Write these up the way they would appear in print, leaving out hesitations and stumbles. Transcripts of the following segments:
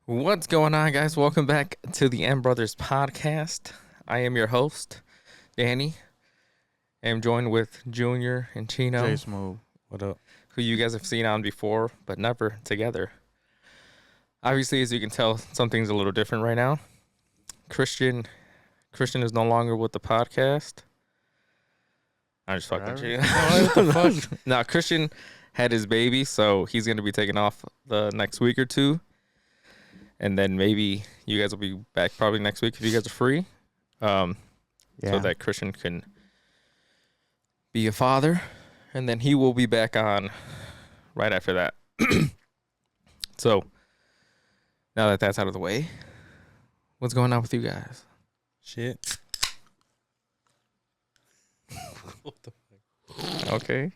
What's going on, guys? Welcome back to the M Brothers podcast. I am your host, Danny. I am joined with Junior and Cheeno, J Smooth. What up? who you guys have seen on before, but never together. Obviously, as you can tell, something's a little different right now. Christian is no longer with the podcast. I'm just fucking Forever? you. What the fuck? Now, Christian had his baby, so he's going to be taking off the next week or two. And then maybe you guys will be back probably next week if you guys are free. So that Christian can be a father. And then he will be back on right after that. So now that that's out of the way, what's going on with you guys? Shit. What the fuck? Okay.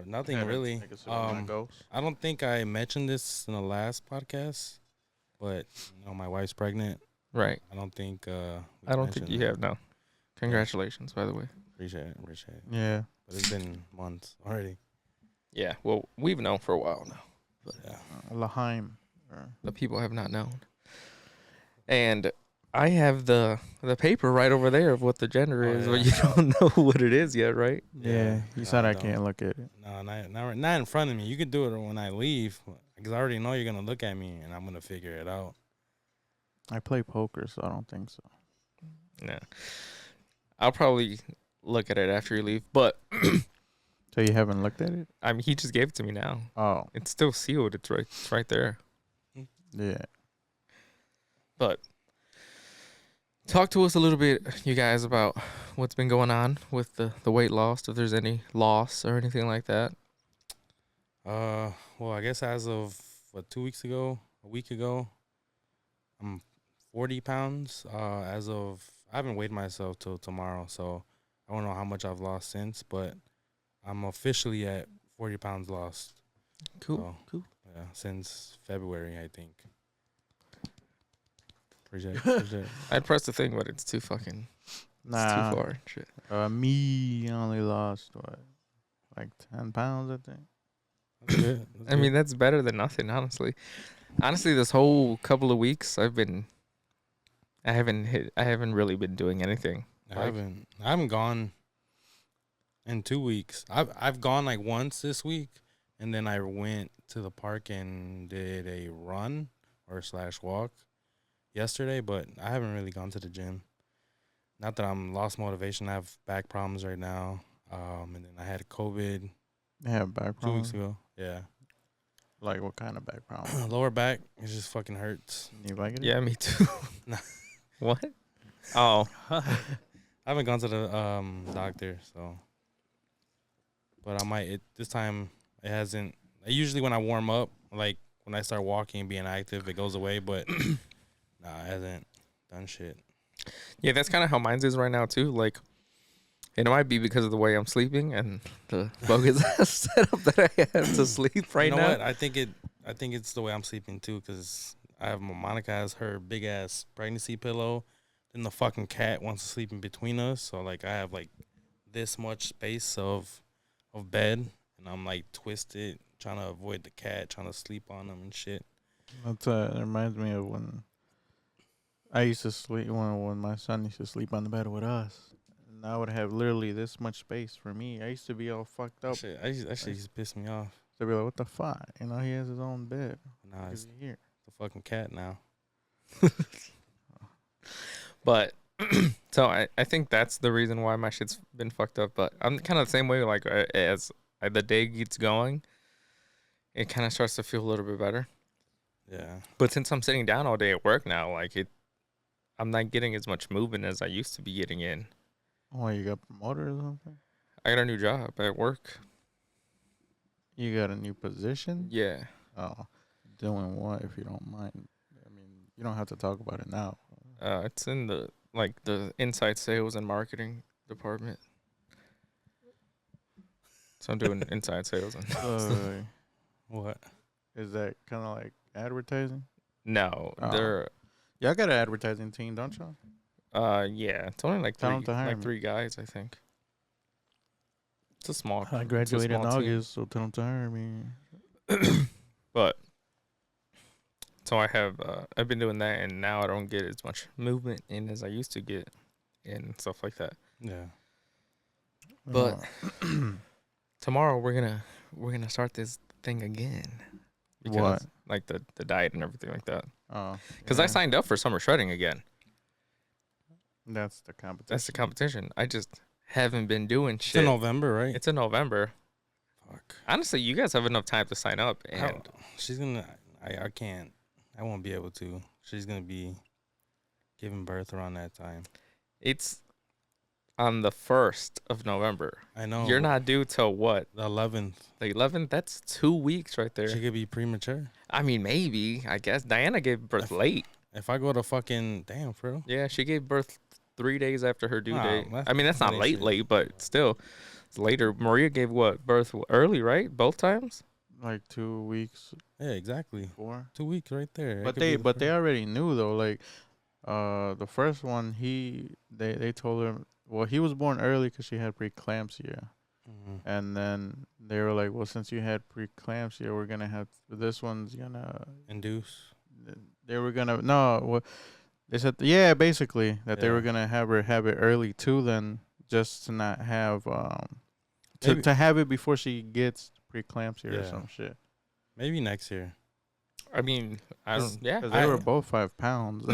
Nothing really. I don't think I mentioned this in the last podcast, but my wife's pregnant. Right. I don't think. I don't think you have, no. Congratulations, by the way. Appreciate it. Yeah. But it's been months already. Yeah, well, we've known for a while now. But yeah. Laheim. The people have not known. And I have the paper right over there of what the gender is, but you don't know what it is yet, right? Yeah. You said I can't look at it. No, not in front of me. You can do it when I leave, because I already know you're gonna look at me, and I'm gonna figure it out. I play poker, so I don't think so. No. I'll probably look at it after you leave, but So you haven't looked at it? I mean, he just gave it to me now. Oh. It's still sealed. It's right there. Yeah. But talk to us a little bit, you guys, about what's been going on with the weight loss, if there's any loss or anything like that. Well, I guess as of, 2 weeks ago, a week ago, I'm 40 pounds. I haven't weighed myself till tomorrow, so I don't know how much I've lost since, but I'm officially at 40 pounds lost. Cool. Yeah, since February, I think. Appreciate it. I'd press the thing, but it's too fucking, it's Nah. too far. Shit. Me only lost, like 10 pounds, I think. That's good. I mean, that's better than nothing, honestly. Honestly, this whole couple of weeks, I haven't really been doing anything. I haven't gone in 2 weeks. I've gone like once this week, and then I went to the park and did a run or / walk yesterday, but I haven't really gone to the gym. Not that I'm lost motivation. I have back problems right now. And then I had COVID You have back 2 problems? weeks ago. Yeah. Like what kind of back problem? Lower back, it just fucking hurts. You like it? Yeah, me too. Nah. What? Oh, I haven't gone to the doctor, so. But I might. This time it hasn't. Usually when I warm up, like when I start walking and being active, it goes away. But nah, it hasn't done shit. yeah, that's kind of how mine is right now too. Like, it might be because of the way I'm sleeping and the bogus setup that I have to sleep right you know now. what? I think it's the way I'm sleeping too, because Monica has her big ass pregnancy pillow, then the fucking cat wants to sleep in between us. So like I have like this much space of bed, and I'm like twisted, trying to avoid the cat, trying to sleep on him and shit. It reminds me of when I used to sleep, when my son used to sleep on the bed with us. And I would have literally this much space for me. I used to be all fucked up. That shit used to piss me off. So I'd be like, what the fuck? You know, he has his own bed. Nah, it's Here. the fucking cat now. But so I think that's the reason why my shit's been fucked up. But I'm kind of the same way. Like as the day gets going, it kind of starts to feel a little bit better. Yeah. But since I'm sitting down all day at work now, I'm not getting as much movement as I used to be getting in. Oh, you got promoted or something? I got a new job at work. You got a new position? Yeah. Oh, doing what, if you don't mind? I mean, you don't have to talk about it now. It's in the inside sales and marketing department. So I'm doing inside sales. And What? Is that kind of like advertising? no, Oh. they're Y'all got an advertising team, don't y'all? yeah, it's only like Tell 'em to hire me. 3 guys, I think. It's a small. I graduated in small team. August, so tell them to hire me. But So I have I've been doing that, and now I don't get as much movement in as I used to get, and stuff like that. Yeah. But tomorrow we're gonna start this thing again. Because, What? Like the diet and everything like that. Oh, Because I signed up for summer shredding again. That's the competition. That's the competition. I just haven't been doing It's shit. in November, right? It's in November. Fuck. Honestly, you guys have enough time to sign up, How- and she's gonna. I can't. I won't be able to. She's gonna be giving birth around that time. it's on the 1st of November. I know. You're not due till what? The 11th. The 11th? That's 2 weeks right there. She could be premature. I mean, maybe. I guess Diana gave birth late. If I go to fucking damn, bro. Yeah, she gave birth 3 days after her due Wow, date. that's I mean, that's not funny late, shit. late, but still, it's later. Maria gave what? Birth early, right? Both times? Like 2 weeks Yeah, exactly. before. 2 weeks right there. It But could be they the but they first. already knew though. Like, the first one they told her. Well, he was born early because she had preeclampsia, Mhm. and then they were like, well, since you had preeclampsia, we're gonna have this one's gonna. Induce. They were gonna no. Well, they said basically that they were Yeah. gonna have her have it early too. Then just to not have Maybe- to have it before she gets preeclampsia or Yeah. some shit. Maybe next year. I mean, I don't. Yeah. Because they were both 5 pounds.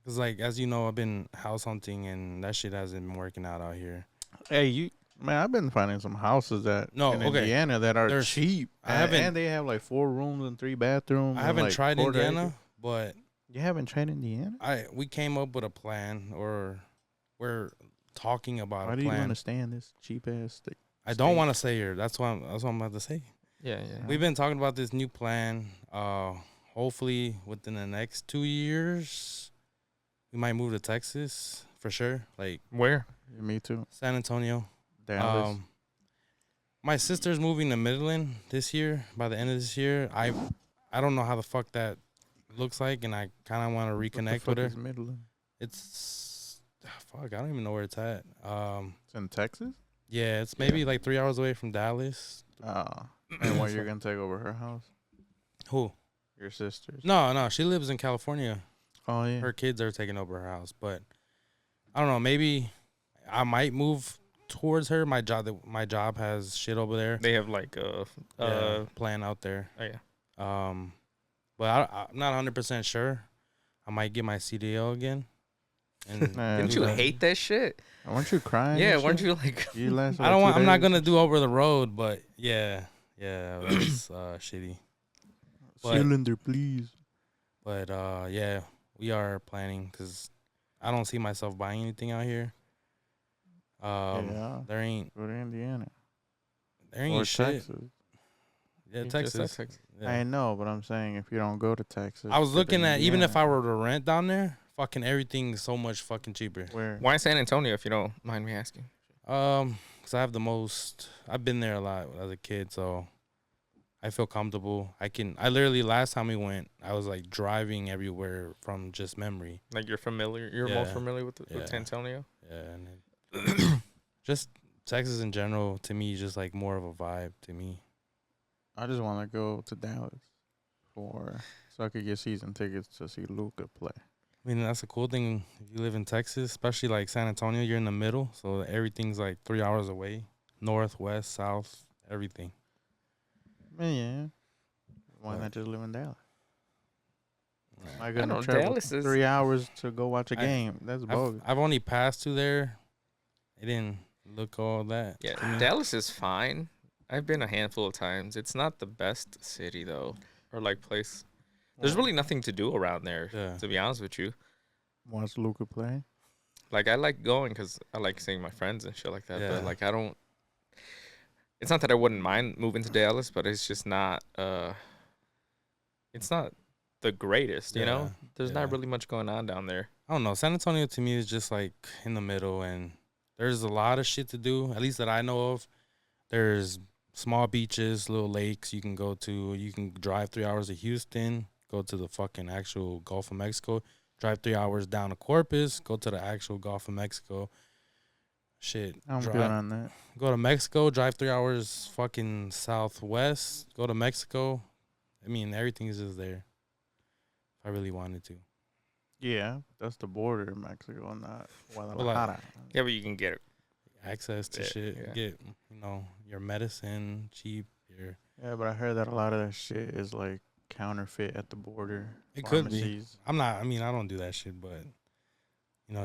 Cause like as you know, I've been house hunting and that shit hasn't been working out here. Hey, man, I've been finding some houses in okay. Indiana that are There's- cheap. I haven't- and they have like 4 rooms and 3 bathrooms. I and, haven't like, tried quarter Indiana, acre. but You haven't tried Indiana? we came up with a plan, or we're talking about Why a do you plan. understand this cheap ass thing? I don't want to say here. That's what I'm about to say. Yeah, yeah. We've been talking about this new plan. Hopefully within the next 2 years, we might move to Texas for sure. Like Where? Me too. San Antonio. Dallas. My sister's moving to Midland this year. By the end of this year, I don't know how the fuck that looks like, and I kind of want to reconnect with her. Is Midland? It's fuck. I don't even know where it's at. It's in Texas? Yeah, it's maybe like 3 hours away from Dallas. And what, you're going to take over her house? Who? Your sister's? No, she lives in California. Oh, yeah. Her kids are taking over her house, but I don't know. Maybe I might move towards her. My job has shit over there. They have like Plan out there. Oh yeah. But I'm not 100% sure. I might get my CDL again. And Nah, Didn't do you that. hate that shit? Weren't you crying? Yeah, and weren't shit? you like? You lasted I don't like want. 2 I'm not days? gonna do over the road, but yeah, that was shitty. But- Cylinder, please. But yeah, we are planning because I don't see myself buying anything out here. Yeah. There ain't Go to Indiana. shit. Texas. Yeah, You just said Texas. Texas. Yeah. I know, but I'm saying if you don't go to Texas. I was go to looking at even if Indiana. I were to rent down there, fucking everything's so much fucking cheaper. Where? Why San Antonio, if you don't mind me asking? Because I have the most. I've been there a lot as a kid, so I feel comfortable. I literally last time we went, I was like driving everywhere from just memory. Like you're familiar? You're Yeah. more familiar with Yeah. San Antonio? Yeah, and then just Texas in general to me, just like more of a vibe to me. I just want to go to Dallas so I could get season tickets to see Luka play. I mean, that's a cool thing if you live in Texas, especially like San Antonio. You're in the middle, so everything's like 3 hours away, north, west, south, everything. Yeah. Why But- not just live in Dallas? Am I I gonna know, travel Dallas is- 3 hours to go watch a I- game? That's bogus. I've only passed through there. It didn't look all that. Yeah, to me. Dallas is fine. I've been a handful of times. It's not the best city though, or like place. There's really nothing to do around there, Yeah. to be honest with you. Watch Luka play. Like I like going because I like seeing my friends and shit like that. Yeah. But like I don't. It's not that I wouldn't mind moving to Dallas, but it's just not. It's not the greatest, you know. Yeah, There's yeah. not really much going on down there. I don't know. San Antonio to me is just like in the middle, and there's a lot of shit to do, at least that I know of. There's small beaches, little lakes you can go to. You can drive 3 hours to Houston, go to the fucking actual Gulf of Mexico, drive 3 hours down to Corpus, go to the actual Gulf of Mexico. Shit. I'm drive, good on that. Go to Mexico, drive 3 hours fucking southwest, go to Mexico. I mean, everything is just there. I really wanted to. Yeah, that's the border of Mexico, not Well, Guadalajara. Yeah, but you can get it. Access to Yeah, shit, yeah. get your medicine cheap. Yeah, but I heard that a lot of that shit is like counterfeit at the border. It could be. Pharmacies. I'm not. I mean, I don't do that shit, but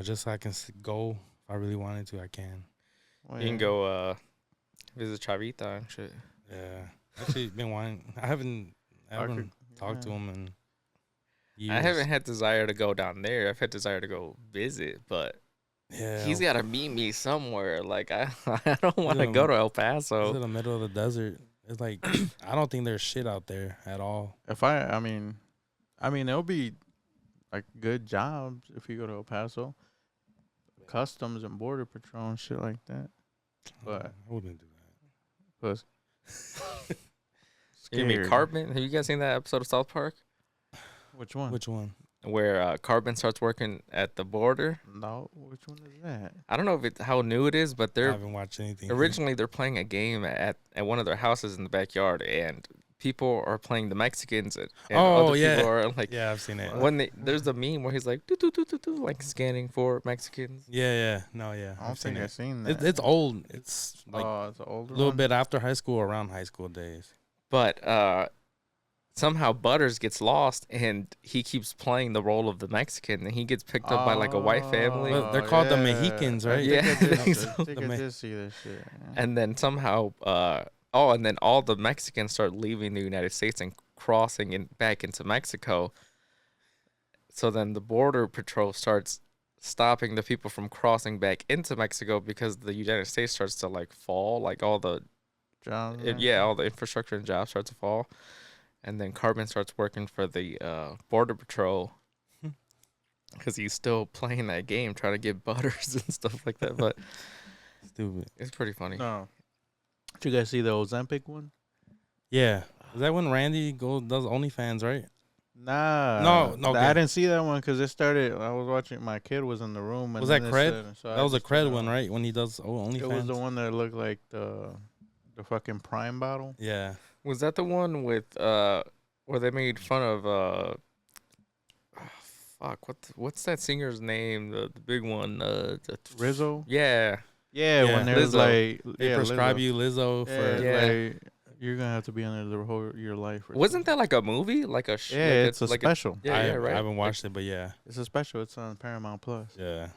just so I can go if I really wanted to, I can. Well, You can go visit Chavita and shit. Yeah, actually been wanting. I haven't talked to him in years. I haven't had desire to go down there. I've had desire to go visit, but he's got to meet me somewhere. Like I don't want to go to El Paso. It's in the middle of the desert. It's like I don't think there's shit out there at all. I mean, it'll be like good jobs if you go to El Paso, customs and border patrol and shit like that. But I wouldn't do that. But You mean Carbon? Have you guys seen that episode of South Park Which one? Which one? where Carbon starts working at the border? No, which one is that? I don't know if it's how new it is, but I they're haven't watched anything. originally they're playing a game at one of their houses in the backyard, and people are playing the Mexicans, and other people are like, Yeah, I've seen it. when there's a meme where he's like, doo, doo, doo, doo, doo, like scanning for Mexicans. Yeah. No, yeah. I don't think I've seen It, that. it's old. It's like It's an older a little one? bit after high school, around high school days. But somehow Butters gets lost, and he keeps playing the role of the Mexican, and he gets picked up by like a white family. Well, they're called the Mexicans, right? Yeah, I think I so. think I did see this shit. Yeah. And then somehow, and then all the Mexicans start leaving the United States and crossing back into Mexico. So then the border patrol starts stopping the people from crossing back into Mexico because the United States starts to like fall, like all the Jobs, all the infrastructure and jobs start to fall. And then Carbon starts working for the border patrol because he's still playing that game, trying to get Butters and stuff like that. But Stupid. it's pretty funny. No. Did you guys see the Ozempic one? Yeah. Is that when Randy does OnlyFans, right? Nah. No, okay. I didn't see that one because it started. I was watching. My kid was in the room. And Was that then it Cred? said- so That I was a just Cred put one, on. right? When he does OnlyFans. It was the one that looked like the fucking Prime bottle. Yeah. Was that the one with where they made fun of what's that singer's name? The big one, Rizzo. Yeah. Yeah, when Yeah. there's Lizzo. like They prescribe Lizzo. you Lizzo for. Yeah. Like, you're gonna have to be under the whole your life. Or Wasn't that like a movie? Like a something. Yeah, like it's a like special. yeah, right. I haven't watched it, but yeah. It's a special. It's on Paramount Plus. Yeah.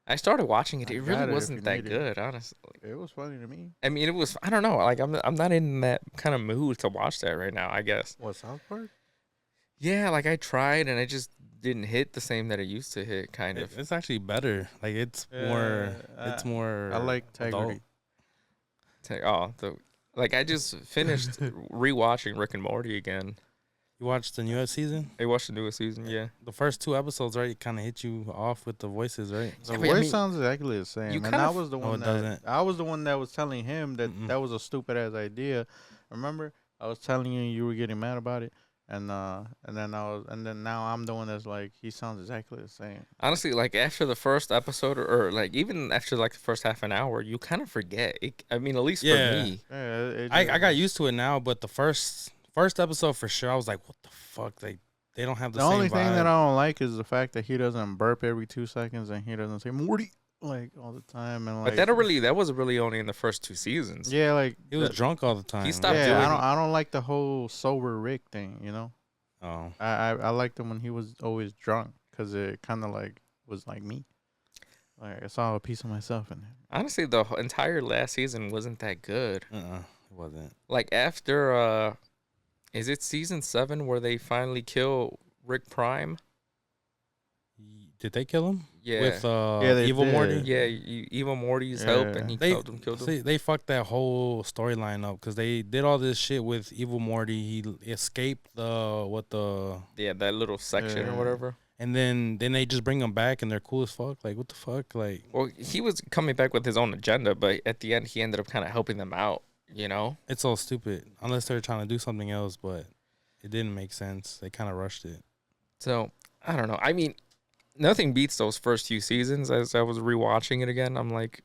I started watching it. I It got really it if wasn't you that need it. good, honestly. It was funny to me. I mean, it was. I don't know. Like I'm not in that kind of mood to watch that right now, I guess. What, South Park? Yeah, like I tried and I just didn't hit the same that it used to hit. Kind of. It's actually better. Like it's more. Yeah, It's more. I like adult. Integrity. Like I just finished rewatching Rick and Morty again. You watched the newest season? I watched the newest season. Yeah. The first 2 episodes, right? It kind of hit you off with the voices, right? The Yeah, but I voice mean, sounds exactly the same. you And kind I of- was the No, one it that doesn't. I was the one that was telling him that Mm-mm. that was a stupid ass idea. Remember? I was telling you were getting mad about it. And then now I'm the one that's like, he sounds exactly the same. Honestly, like after the first episode, or like even after like the first half an hour, you kind of forget. I mean, at least Yeah. for me. Yeah, I got used to it now, but the first episode for sure, I was like, what the fuck? They don't have the The same only thing vibe. that I don't like is the fact that he doesn't burp every 2 seconds and he doesn't say Morty like all the time and like. But that was really only in the first 2 seasons. Yeah, like He was drunk all the time. He stopped yeah, doing- I don't like the whole sober Rick thing. You know, Oh. I liked him when he was always drunk because it kind of like was like me. Like I saw a piece of myself in him. Honestly, the entire last season wasn't that good. It wasn't. Like after is it season 7 where they finally kill Rick Prime? Did they kill him? Yeah. With Yeah, they Evil did. Morty? Yeah, Evil Morty's help, and he They killed him. see, they fucked that whole storyline up because they did all this shit with Evil Morty. He escaped Yeah, that little section Yeah. or whatever. and then they just bring him back and they're cool as fuck. Like what the fuck? Like Well, he was coming back with his own agenda, but at the end, he ended up kind of helping them out. You know? it's all stupid unless they're trying to do something else, but it didn't make sense. They kind of rushed it. So I don't know. I mean, nothing beats those first few seasons. As I was rewatching it again, I'm like,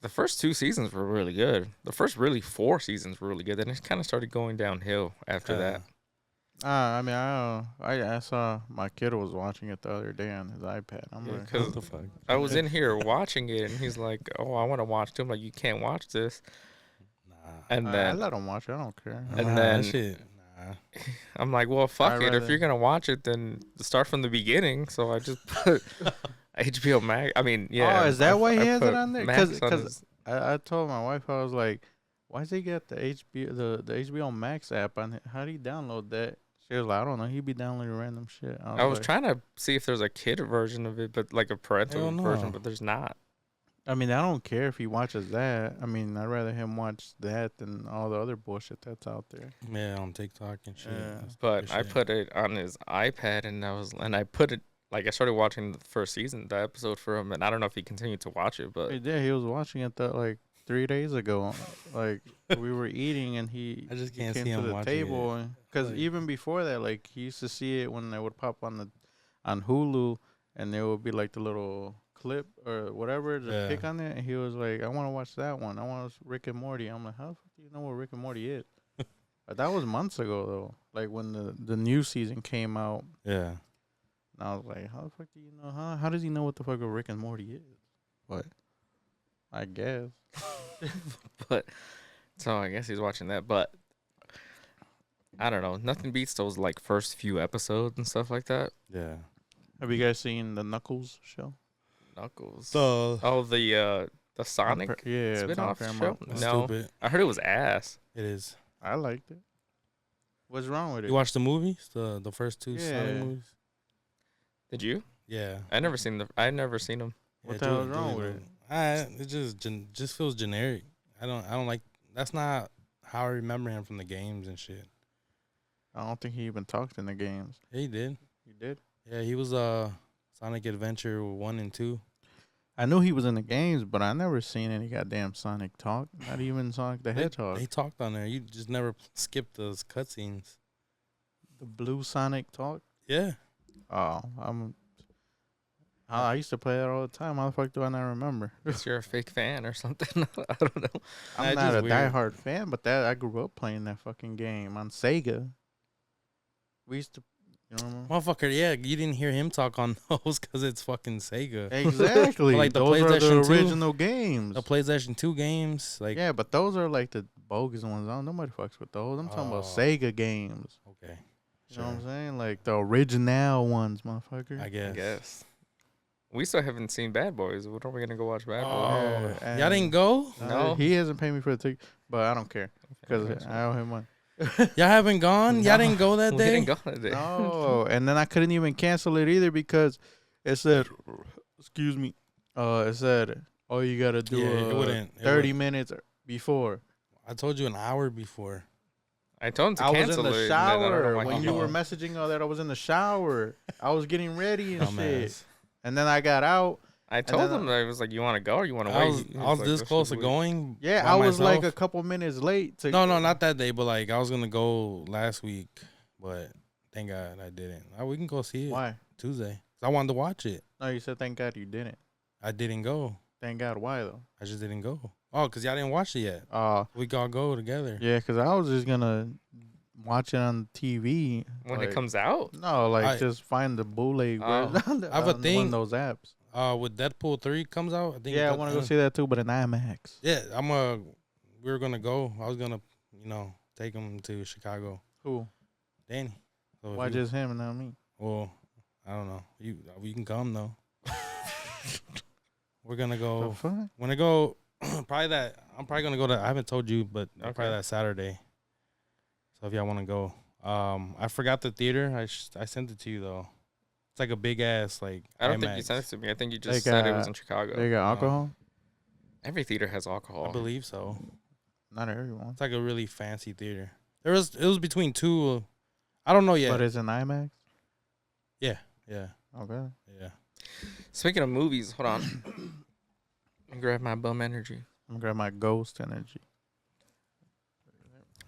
the first 2 seasons were really good. The first really 4 seasons were really good. Then it kind of started going downhill after that. I mean, I saw my kid was watching it the other day on his iPad. I'm Yeah, like, 'cause What the fuck? I was in here watching it, and he's like, "Oh, I want to watch too." I'm like, "You can't watch this." Nah. And I then let him watch it. I don't care. And Nah, then- that shit. Nah. I'm like, "Well, fuck I'd it. If rather- you're gonna watch it, then start from the beginning." So I just put HBO Max. I mean, yeah. Oh, is that why he I has put it on there? Max on Because his- I told my wife, I was like, why does he get the HBO Max app on it? How do you download that? She was like, I don't know. He be downloading random shit. I was like, trying to see if there's a kid version of it, but like a parental Hell no. version, but there's not. I mean, I don't care if he watches that. I mean, I'd rather him watch that than all the other bullshit that's out there. Yeah, on TikTok and shit. Yeah. That's But good I shit. put it on his iPad, and I put it like I started watching the first season, the episode for him, and I don't know if he continued to watch it, but He did. He was watching it like 3 days ago. Like we were eating, and he I just he can't came see to him the watching table because Like- even before that, like he used to see it when they would pop on Hulu, and there would be like the little clip or whatever to Yeah. pick on it, and he was like, "I want to watch that one. I want to Rick and Morty." I'm like, "How the fuck do you know what Rick and Morty is?" But that was months ago though. Like when the new season came out, Yeah. and I was like, "How the fuck do you know? How does he know what the fuck a Rick and Morty is?" What? I guess. but so I guess he's watching that, but I don't know. Nothing beats those like first few episodes and stuff like that. Yeah. Have you guys seen the Knuckles show? Knuckles. So Oh, the Sonic Yeah, it's on spin-off show. Paramount. No, stupid. I heard it was ass. It is. I liked it. What's wrong with it? You watched the movies? The first two Yeah. Sonic movies? Did you? Yeah. I never seen them. What Yeah, the hell is wrong with it? It just feels generic. I don't like. That's not how I remember him from the games and shit. I don't think he even talked in the games. Yeah, he did. He did. Yeah, he was Sonic Adventure 1 and 2. I knew he was in the games, but I never seen any goddamn Sonic talk. Not even Sonic the Hedgehog. They talked on there. You just never skipped those cutscenes. The blue Sonic talk. Yeah. Oh, I used to play that all the time. How the fuck do I not remember? Guess you're a fake fan or something. I don't know. I'm it's not just a weird. diehard fan, but I grew up playing that fucking game on Sega. We used to, you know. Motherfucker, yeah, you didn't hear him talk on those because it's fucking Sega. Exactly. Like the those are the PlayStation 2, original games. The PlayStation 2 games, like, Yeah, but those are like the bogus ones. Nobody fucks with those. I'm talking about Oh. Sega games. okay. You know what I'm saying? Like the original ones, motherfucker. I guess. I guess. We still haven't seen Bad Boys. When are we gonna go watch Bad Boys? Oh, Yeah, y'all didn't go? No. He hasn't paid me for the ticket, but I don't care because I owe him money. Y'all haven't gone? Y'all didn't go that We day? didn't go that day. No, and then I couldn't even cancel it either because it said, excuse me, it said, oh, you gotta do Yeah, it wouldn't- it 30 wouldn't. minutes before. I told you an hour before. I told him to I was cancel in the it. and then I don't know shower why when he- you were messaging all that. I was in the shower. I was getting ready and shit. Dumbass. And then I got out. I told then him I was like, "You want to go or you want to I wait?" was, He I was like, this "Let's close just to wait." going. Yeah, by I was like myself. a couple minutes late. To No, not that day, but like I was gonna go last week, but thank God I didn't. We can go see it Why? Tuesday. I wanted to watch it. No, you said thank God you didn't. I didn't go. Thank God. Why though? I just didn't go. Oh, cause y'all didn't watch it yet. We all go together. Yeah, because I was just gonna watch it on TV When like- it comes out. No, like I- just find the bootleg Oh. version I have a on thing- one of those apps. With Deadpool 3 comes out, I think. Yeah, I want to go see that too, but in IMAX. Yeah, we were gonna go. I was gonna, take him to Chicago. Who? Danny. So if Why you- just him and not me? Well, I don't know. You can come though. We're gonna The go. fuck? When I go, probably that. I'm probably gonna go to. I haven't told you, but Okay. probably that Saturday. So if y'all want to go, I forgot the theater. I sent it to you though. It's like a big ass like. I don't think you IMAX. sent it to me. I think you They just said it was got- in Chicago. They got alcohol? Every theater has alcohol. I believe so. Not everyone. It's like a really fancy theater. It was between two. I don't know yet. But it's an IMAX? yeah. Okay. Yeah. Speaking of movies, hold on. Let me grab my bum energy. I'm going to grab my ghost energy.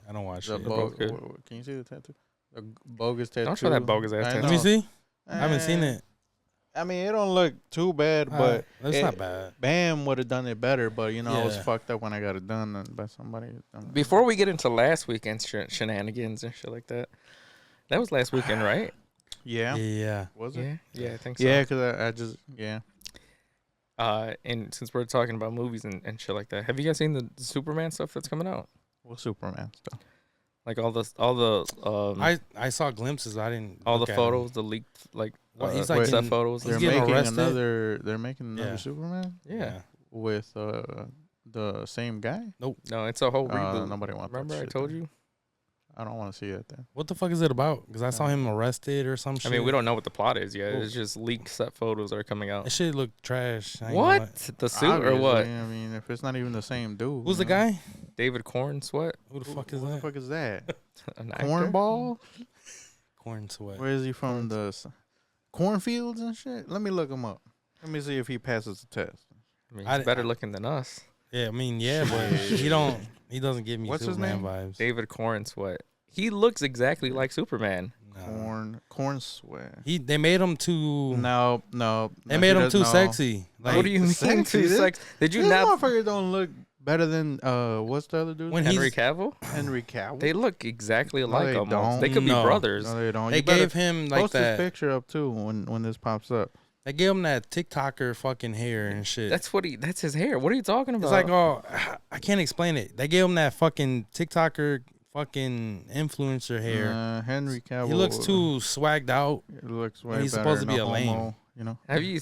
I don't watch The it. both good. Can you see the tattoo? The bogus tattoo. Don't show that bogus ass I tattoo. Let me know. see. I haven't seen Eh, it. I mean, it don't look too bad, but It's it- not bad. Bam would have done it better. But, I was Yeah. fucked up when I got it done by somebody. Before we get into last weekend's shenanigans and shit like that, That was last weekend, right? Yeah. Yeah. Was it? Yeah, I think so. Yeah, because I just And since we're talking about movies and shit like that, have you guys seen the Superman stuff that's coming out? Well, Superman stuff. Like all the I saw glimpses. I didn't. all the look at photos, the leaked like What, he's like set getting- photos. he's They're getting making arrested? another. They're making another Yeah. Superman Yeah. with the same guy. No, it's a whole reboot. Nobody wants. Remember I that shit told then. you? I don't want to see it then. What the fuck is it about? Because I saw him arrested or some I shit. mean, we don't know what the plot is yet. Oh. It's just leaked set photos that are coming out. That shit look trash. I ain't gonna What? lie. The suit or what? Obviously, I mean, if it's not even the same dude. Who's the you know? guy? David Corn Sweat? Who the fuck is What the that? fuck is that? An actor? Cornball? Corn Sweat. Where is he from? Cornfields and shit. Let me look him up. Let me see if he passes the test. I mean, I- he's better looking than us. Yeah, I mean, yeah, but he doesn't give me What's his Superman name? vibes. David Corn Sweat. He looks exactly like Superman. No. Corn sweat. They made him too. No. They made him too no. sexy. Like, What do you mean sexy, too this- sex? Did you These not? motherfuckers don't look better than what's the other dude? When Henry he's- Cavill? Henry Cavill. They look exactly alike they almost. don't. They could be No. brothers. No, they don't. They You better gave him like post this that. picture up too when this pops up. They gave him that TikToker fucking hair and shit. That's his hair. What are you talking about? It's like, oh, I can't explain it. They gave him that fucking TikToker fucking influencer hair. Henry Cavill. He looks too swagged out. He looks way and he's better, supposed to be no a lame. homo, you know. Have you?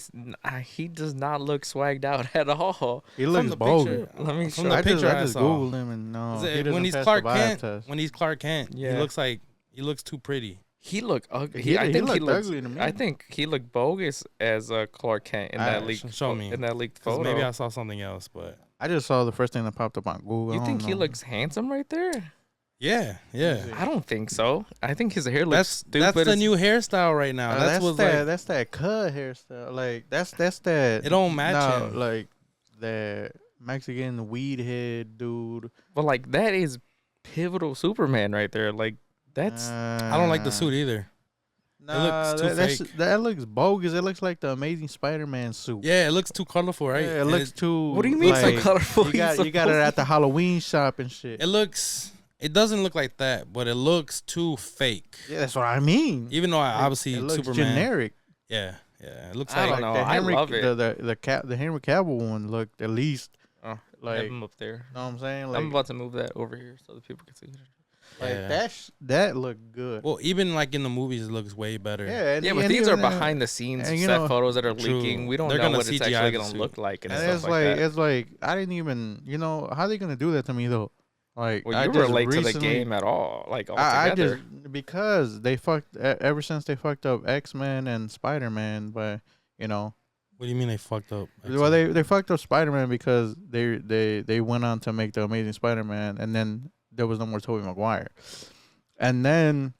He does not look swagged out at all. He looks the bogus. picture- Let me From show. the I picture I just saw. googled him and no, Is he it- doesn't when he's pass Clark the vibe Kent, test. when he's Clark Kent, Yeah. he looks too pretty. He looked ugly. He I think he looked looks. ugly to me. I think he looked bogus as Clark Kent in that leaked. show me. In that leaked 'Cause photo. maybe I saw something else, but I just saw the first thing that popped up on Google. You I think don't he know. looks handsome right there? yeah. I don't think so. I think his hair looks stupid. That's the as- new hairstyle right now. That's what's like. That's that cut hairstyle. Like that's that. It don't match him. Like that Mexican weed head dude. But like that is pivotal Superman right there. Like that's. I don't like the suit either. Nah, looks too fake. that looks bogus. It looks like the Amazing Spider-Man suit. Yeah, it looks too colorful, right? Yeah, it And looks too. What do you mean like, so colorful? You got it at the Halloween shop and shit. It looks. It doesn't look like that, but it looks too fake. Yeah, that's what I mean. Even though I obviously it looks Superman. generic. Yeah. It looks I like don't know. The I Henry, love it. The Henry Cavill one looked at least Oh, like. I'm up there. Know what I'm saying? Like, I'm about to move that over here so the people can see it. like Yeah. that looked good. Well, even like in the movies, it looks way better. Yeah, Yeah, but these are behind the scenes and, you set know- photos that are True. leaking. We don't They're know gonna what it's CGI actually the gonna suit. look like and, And stuff it's like like that. it's like I didn't even how are they gonna do that to me though? Like Well, I you just relate to the recently- game at all, like I altogether. just because they fucked ever since they fucked up X-Men and Spider-Man, but What do you mean they fucked up? well they fucked up Spider-Man because they went on to make the Amazing Spider-Man and then there was no more Tobey Maguire, and then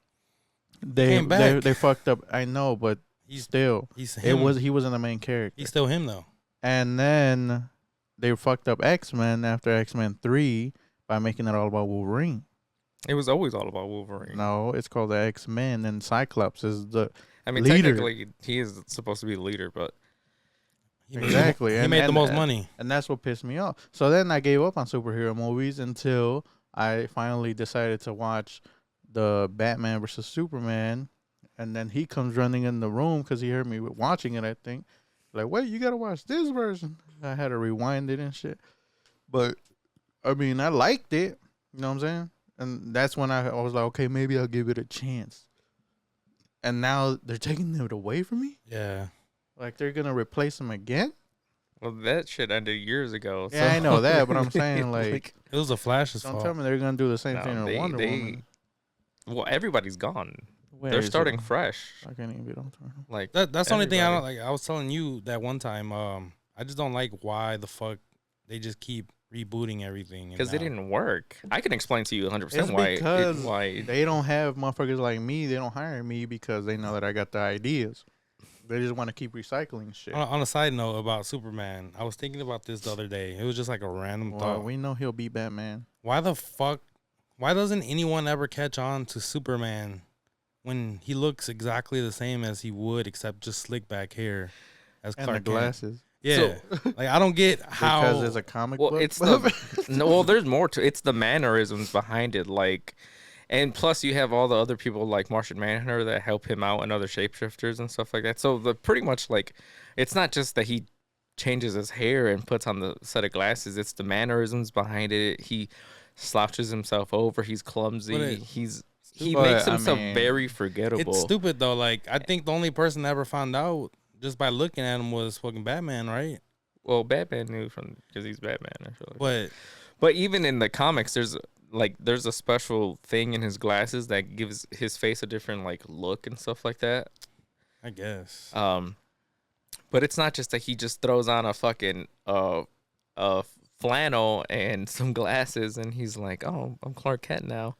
Came back. they fucked up. I know, but He's still he's him. he wasn't the main character. He's still him though. And then they fucked up X-Men after X-Men 3 by making it all about Wolverine. It was always all about Wolverine. No, it's called the X-Men, and Cyclops is the I mean, leader. technically, he is supposed to be the leader, but exactly. He and, made the and- most and- money. and that's what pissed me off. So then I gave up on superhero movies until I finally decided to watch the Batman versus Superman, and then he comes running in the room because he heard me watching it. I think, like, wait, you gotta watch this version. I had to rewind it and shit. But I mean, I liked it. You know what I'm saying? And that's when I was like, okay, maybe I'll give it a chance. And now they're taking it away from me. Yeah. Like they're gonna replace him again. well, that shit ended years ago. Yeah, so- I know that, but I'm saying like It was the Flash's don't fault. tell me they're gonna do the same No, thing to Wonder Woman. well, everybody's gone. Where They're is starting it? fresh. I can't even be on turn. Like That's the only thing I don't everybody. like. I was telling you that one time. I just don't like why the fuck they just keep rebooting everything. because it didn't work. I can explain to you 100% It's why. because why they don't have motherfuckers like me. They don't hire me because they know that I got the ideas. They just want to keep recycling shit. On a side note about Superman, I was thinking about this the other day. It was just like a random Well, thought. we know he'll be Batman. Why the fuck? Why doesn't anyone ever catch on to Superman when he looks exactly the same as he would, except just slick back hair as And Clark the Kent? glasses. Yeah, like I don't get how. Because there's a comic well, book. it's the no. Well, there's more to it's the mannerisms behind it. Like And plus, you have all the other people like Martian Manhunter that help him out and other shapeshifters and stuff like that. So pretty much like, it's not just that he changes his hair and puts on the set of glasses. It's the mannerisms behind it. He slouches himself over. He's clumsy. He makes himself very forgettable. It's stupid though. Like I think the only person that ever found out just by looking at him was fucking Batman, right? Well, Batman knew because he's Batman. I feel like. But even in the comics, there's a special thing in his glasses that gives his face a different like look and stuff like that. I guess. But it's not just that he just throws on a fucking flannel and some glasses and he's like, oh, I'm Clark Kent now.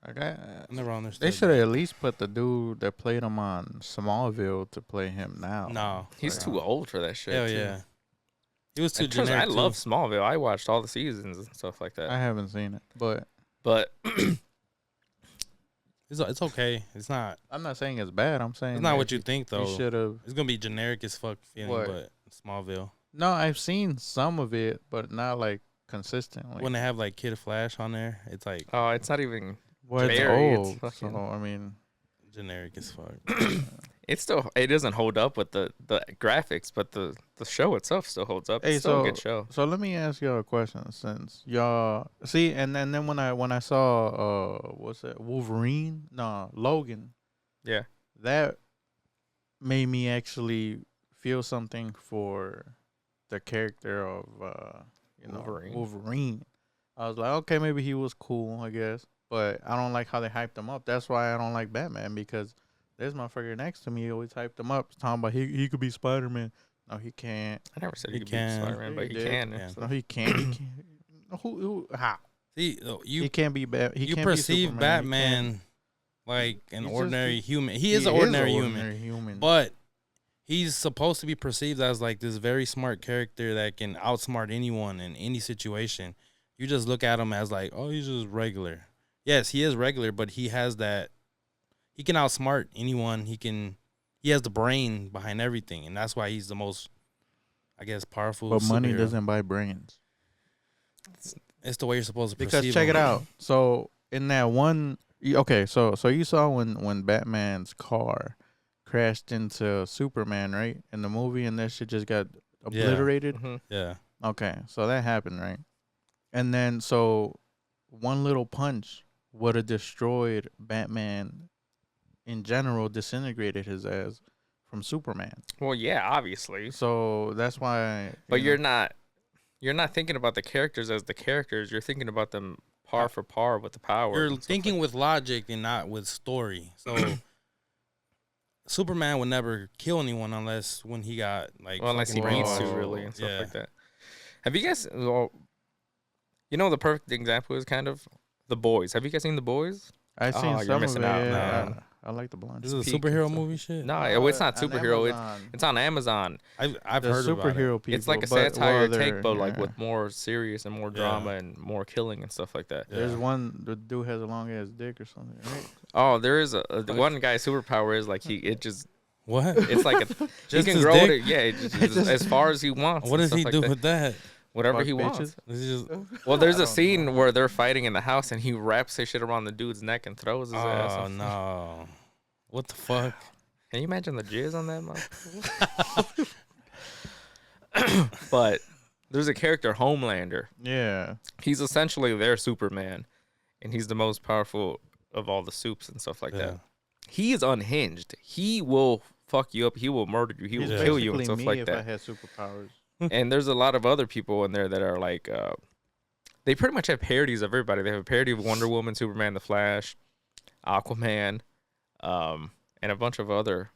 Like I never understood. They should have at least put the dude that played him on Smallville to play him now. No, he's too old for that shit. Hell too. yeah. He was too generic. I love Smallville. I watched all the seasons and stuff like that. I haven't seen it, but it's okay. It's not. I'm not saying it's bad. I'm saying it's not what you think though. You should have. It's gonna be generic as fuck feeling, but Smallville. No, I've seen some of it, but not like consistently. When they have like Kid Flash on there, it's like it's not even. Well, it's old. So I mean, generic as fuck. It doesn't hold up with the graphics, but the show itself still holds up. It's still a good show. So let me ask y'all a question, since y'all see, and then when I saw what's that, Wolverine? No, Logan. Yeah. That made me actually feel something for the character of Wolverine. I was like, okay, maybe he was cool, I guess. But I don't like how they hyped him up. That's why I don't like Batman, because this motherfucker next to me always hyped him up, talking about he could be Spider-Man. No, he can't. I never said he could be Spider-Man, but he can. Yeah. No, he can't. He can't. Who? How? See, he can't be bad. You perceive Batman like an ordinary human. He is an ordinary human, but he's supposed to be perceived as like this very smart character that can outsmart anyone in any situation. You just look at him as like, oh, he's just regular. Yes, he is regular, but he has that. He can outsmart anyone. He has the brain behind everything, and that's why he's the most, I guess, powerful. But money superhero. doesn't buy brains. It's the way you're supposed to because perceive check him. it out. So in that one, okay, so you saw when Batman's car crashed into Superman, right, in the movie, and that shit just got obliterated. Mm-hmm. Yeah. Okay, so that happened, right, and then so one little punch would have destroyed Batman. In general, disintegrated his ass from Superman. Well, yeah, obviously. So that's why. But you're not thinking about the characters as the characters. You're thinking about them par for par with the power. You're thinking with logic and not with story. So Superman would never kill anyone unless when he got like. Well, unless he needs to, really, and stuff like that. Have you guys? Well, the perfect example is kind of The Boys. Have you guys seen The Boys? I've seen some of it. No. I like the blonde. This is a superhero movie shit? No, it's not superhero. It's on Amazon. I've heard about superhero it. people. It's like a satire take, but like with more serious and more drama and more killing and stuff like that. There's one, the dude has a long ass dick or something, right? Oh, there is the one guy's superpower is like What? It's like he can grow it. Yeah, as far as he wants. What does he do with that? Whatever Fuck he bitches. wants. Well, there's a scene where they're fighting in the house and he wraps his shit around the dude's neck and throws his ass. Oh no! What the fuck? Can you imagine the jizz on that motherfucker? But there's a character, Homelander. Yeah. He's essentially their Superman, and he's the most powerful of all the supes and stuff like that. He is unhinged. He will fuck you up. He will murder you. He will kill you and stuff like that. If I had superpowers. And there's a lot of other people in there that are like, they pretty much have parodies of everybody. They have a parody of Wonder Woman, Superman, The Flash, Aquaman, and a bunch of other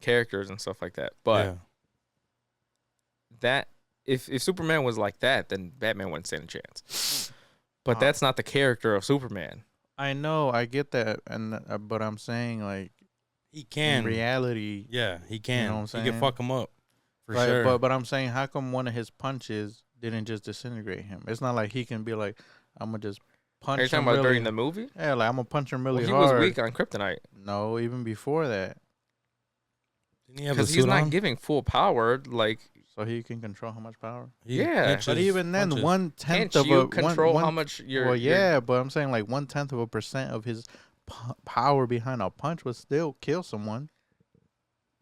characters and stuff like that. But that if Superman was like that, then Batman wouldn't stand a chance. But that's not the character of Superman. I know, I get that, and but I'm saying like he can in reality. Yeah, he can. You know what I'm saying? He can fuck him up. For right, sure. But I'm saying, how come one of his punches didn't just disintegrate him? It's not like he can be like, I'm gonna just punch. Are you talking about during the movie? Yeah, like I'm gonna punch him really hard. He was weak on kryptonite. No, even before that. Because he's not giving full power. Like so he can control how much power. Yeah. But even then, punches. 1/10 Can't of you a control one, how much you're? well, yeah, but I'm saying like 1/10% of his power behind a punch would still kill someone.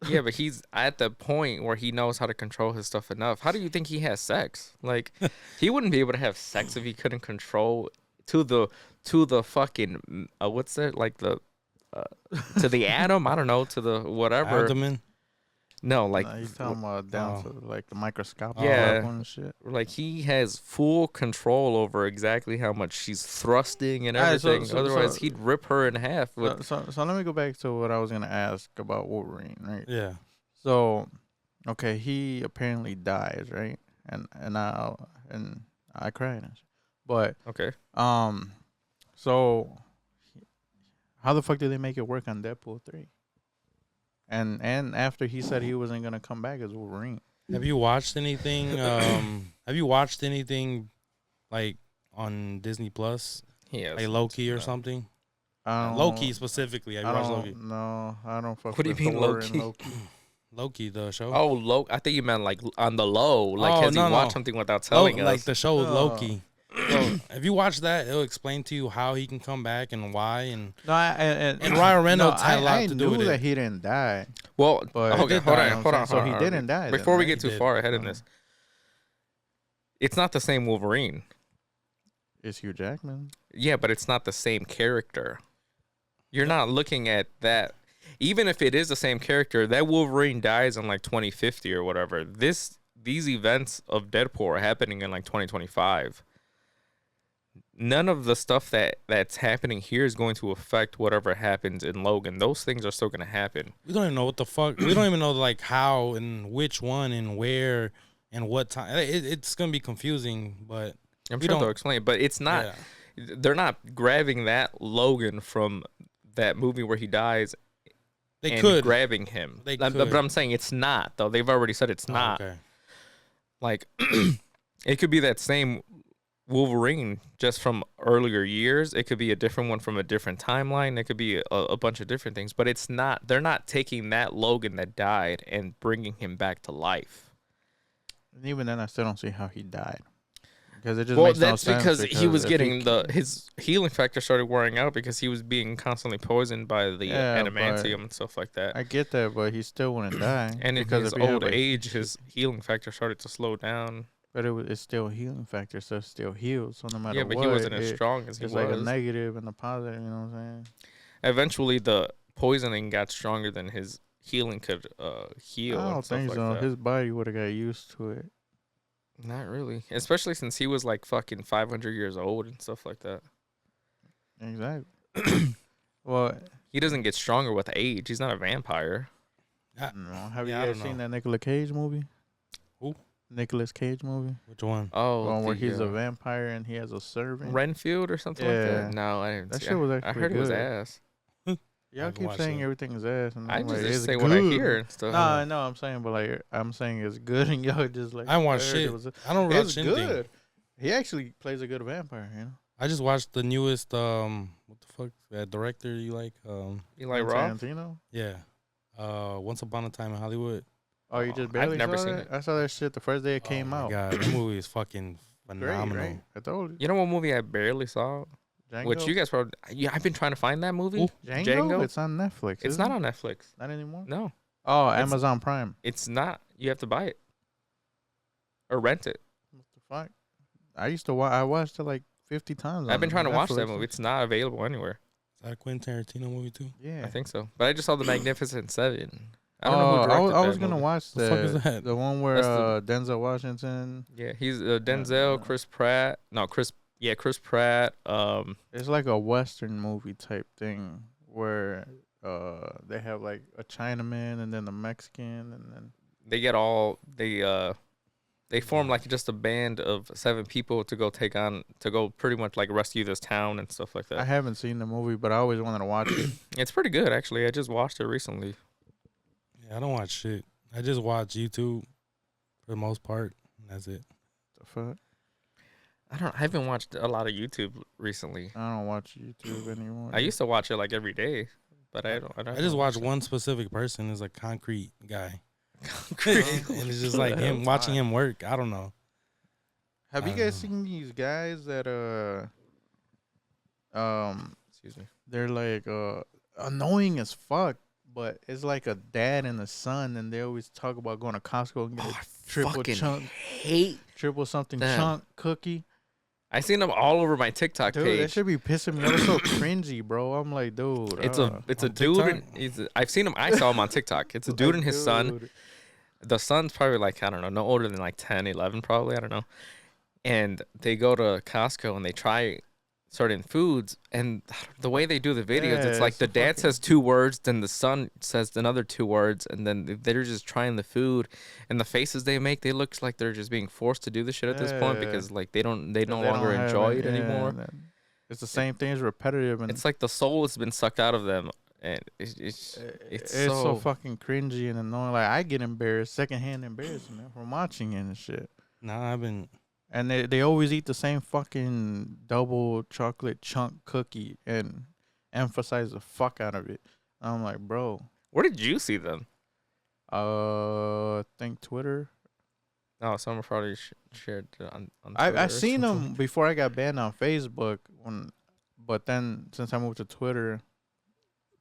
Yeah, but he's at the point where he knows how to control his stuff enough. How do you think he has sex? Like, he wouldn't be able to have sex if he couldn't control to the fucking what's that, like the to the atom? I don't know, to the whatever. Abdomen. No, like He's talking about down to like the microscopic Yeah. level and shit. like he has full control over exactly how much she's thrusting and Alright, so- everything. so- Otherwise, so- he'd rip her in half. With, So let me go back to what I was gonna ask about Wolverine, right? Yeah. So, okay, he apparently dies, right? And I cried and shit. But okay, so how the fuck did they make it work on Deadpool 3? And after he said he wasn't gonna come back as Wolverine. Have you watched anything? Have you watched anything like on Disney Plus, he has. like Loki or something? I don't, Loki specifically. Have you I watched don't Loki? No, I don't fuck What do you with mean Thor Loki? and Loki. Loki, the show. Oh, Loki. I think you meant like on the low. Like, Oh, has he no, watched no. something without telling us? Like the show with No. Loki. So if you watch that, it'll explain to you how he can come back and why. And No, and Ryan Reynolds had a lot I to do knew with that it. he didn't die. Well, But okay, he did hold die, on, hold on. So he didn't die. Before then, we right? get too did. far ahead in this, it's not the same Wolverine. It's Hugh Jackman. Yeah, but it's not the same character. You're not looking at that. Even if it is the same character, that Wolverine dies in like 2050 or whatever. These events of Deadpool are happening in like 2025. None of the stuff that's happening here is going to affect whatever happens in Logan. Those things are still going to happen. we don't even know what the fuck. We don't even know like how and which one and where and what time. It's gonna be confusing, but I'm we sure they'll don't- explain, but it's not. Yeah. They're not grabbing that Logan from that movie where he dies They and could. grabbing him. They But could. I'm saying it's not, though. They've already said it's Oh, not. okay. Like, it could be that same Wolverine just from earlier years. It could be a different one from a different timeline. It could be a bunch of different things. But it's not. They're not taking that Logan that died and bringing him back to life. And even then, I still don't see how he died. Because it just Well, makes no that's sense. because he was if getting his healing factor started wearing out because he was being constantly poisoned by the Yeah, adamantium and stuff like that. I get that, but he still wouldn't die. And in because his if he had, old like, age, his healing factor started to slow down. But it's still a healing factor, so it's still healed. So no matter Yeah, but what, he wasn't as strong as he it's was. like a negative and a positive. You know what I'm saying? Eventually, the poisoning got stronger than his healing could heal. I and don't stuff think like so. that. His body would have got used to it. Not really, especially since he was like fucking 500 years old and stuff like that. Exactly. Well, He doesn't get stronger with age. He's not a vampire. no. Have Yeah, I you guys don't seen know. that Nicolas Cage movie? Who? Nicolas Cage movie. Which one? Oh, One where the, he's a vampire and he has a servant. Renfield or something like Yeah. that. No, I didn't. That see shit was I actually heard it was good. ass. Y'all haven't keep watched saying it. everything is ass, and I I'm like, just it's say good. what I hear and stuff. No, I know. I'm saying, but like, I'm saying it's good, and y'all just like. I watched heard it shit. was- I don't It's watch anything. good. He actually plays a good vampire, you know. I just watched the newest. What the fuck? That director you like? Eli Roth. Tarantino. Yeah. Once Upon a Time in Hollywood. Oh, you just barely I've never saw seen that? it. I saw that shit the first day it came Oh my out. God, that movie is fucking Great, phenomenal. right? I told you. You know what movie I barely saw? Django? Which you guys probably. Yeah, I've been trying to find that movie. Ooh. Django? It's on Netflix. It's isn't not it? on Netflix. Not anymore. No, Oh, It's- Amazon Prime. it's not. You have to buy it or rent it. What the fuck? I used to watch. I watched it like 50 times. I've been on trying to watch that Netflix. movie. It's not available anywhere. Is that a Quentin Tarantino movie too? Yeah. I think so, but I just saw the Magnificent Seven. I don't know who I directed was, I was that gonna movie. watch The fuck is that? the one where That's Denzel Washington. Yeah, he's Denzel, Chris Pratt. No, Chris Pratt. It's like a Western movie type thing where they have like a Chinaman and then a Mexican and then They get all they form like just a band of 7 people to go pretty much like rescue this town and stuff like I that. haven't seen the movie, but I always wanted to watch it. It's pretty good actually. I just watched it recently. Yeah, I don't watch shit. I just watch YouTube for the most part. And that's it. The fuck? I haven't watched a lot of YouTube recently. I don't watch YouTube anymore. I used to watch it like every day, but I don't. I just watch one specific person. Is a concrete guy. And it's just like him watching him work. I don't know. Have you guys seen these guys that excuse me, they're like annoying as fuck, but it's like a dad and a son, and they always talk about going to Costco and get a triple chunk, triple something chunk cookie. I seen them all over my TikTok Dude, page. that should be pissing me off. It's so cringy, bro. I'm like, dude. It's a dude. And I've seen him. I saw him on TikTok. It's a dude and his son. The son's probably like, I don't know, no older than like 10, 11 probably. I don't know. And they go to Costco and they try certain foods, and the way they do the videos, it's like the dad says 2 words, then the son says another 2 words, and then they're just trying the food, and the faces they make, they look like they're just being forced to do this shit at this point because like they no longer enjoy it anymore. It's the same thing. It's repetitive, and it's like the soul has been sucked out of them, and it's so fucking cringy and annoying. Like I get embarrassed, secondhand embarrassment from watching it and shit. Nah, I've been. And they always eat the same fucking double chocolate chunk cookie and emphasize the fuck out of it. I'm like, bro. Where did you see them? I think Twitter. Oh, someone probably shared on Twitter. I've seen them before I got banned on Facebook. But then since I moved to Twitter,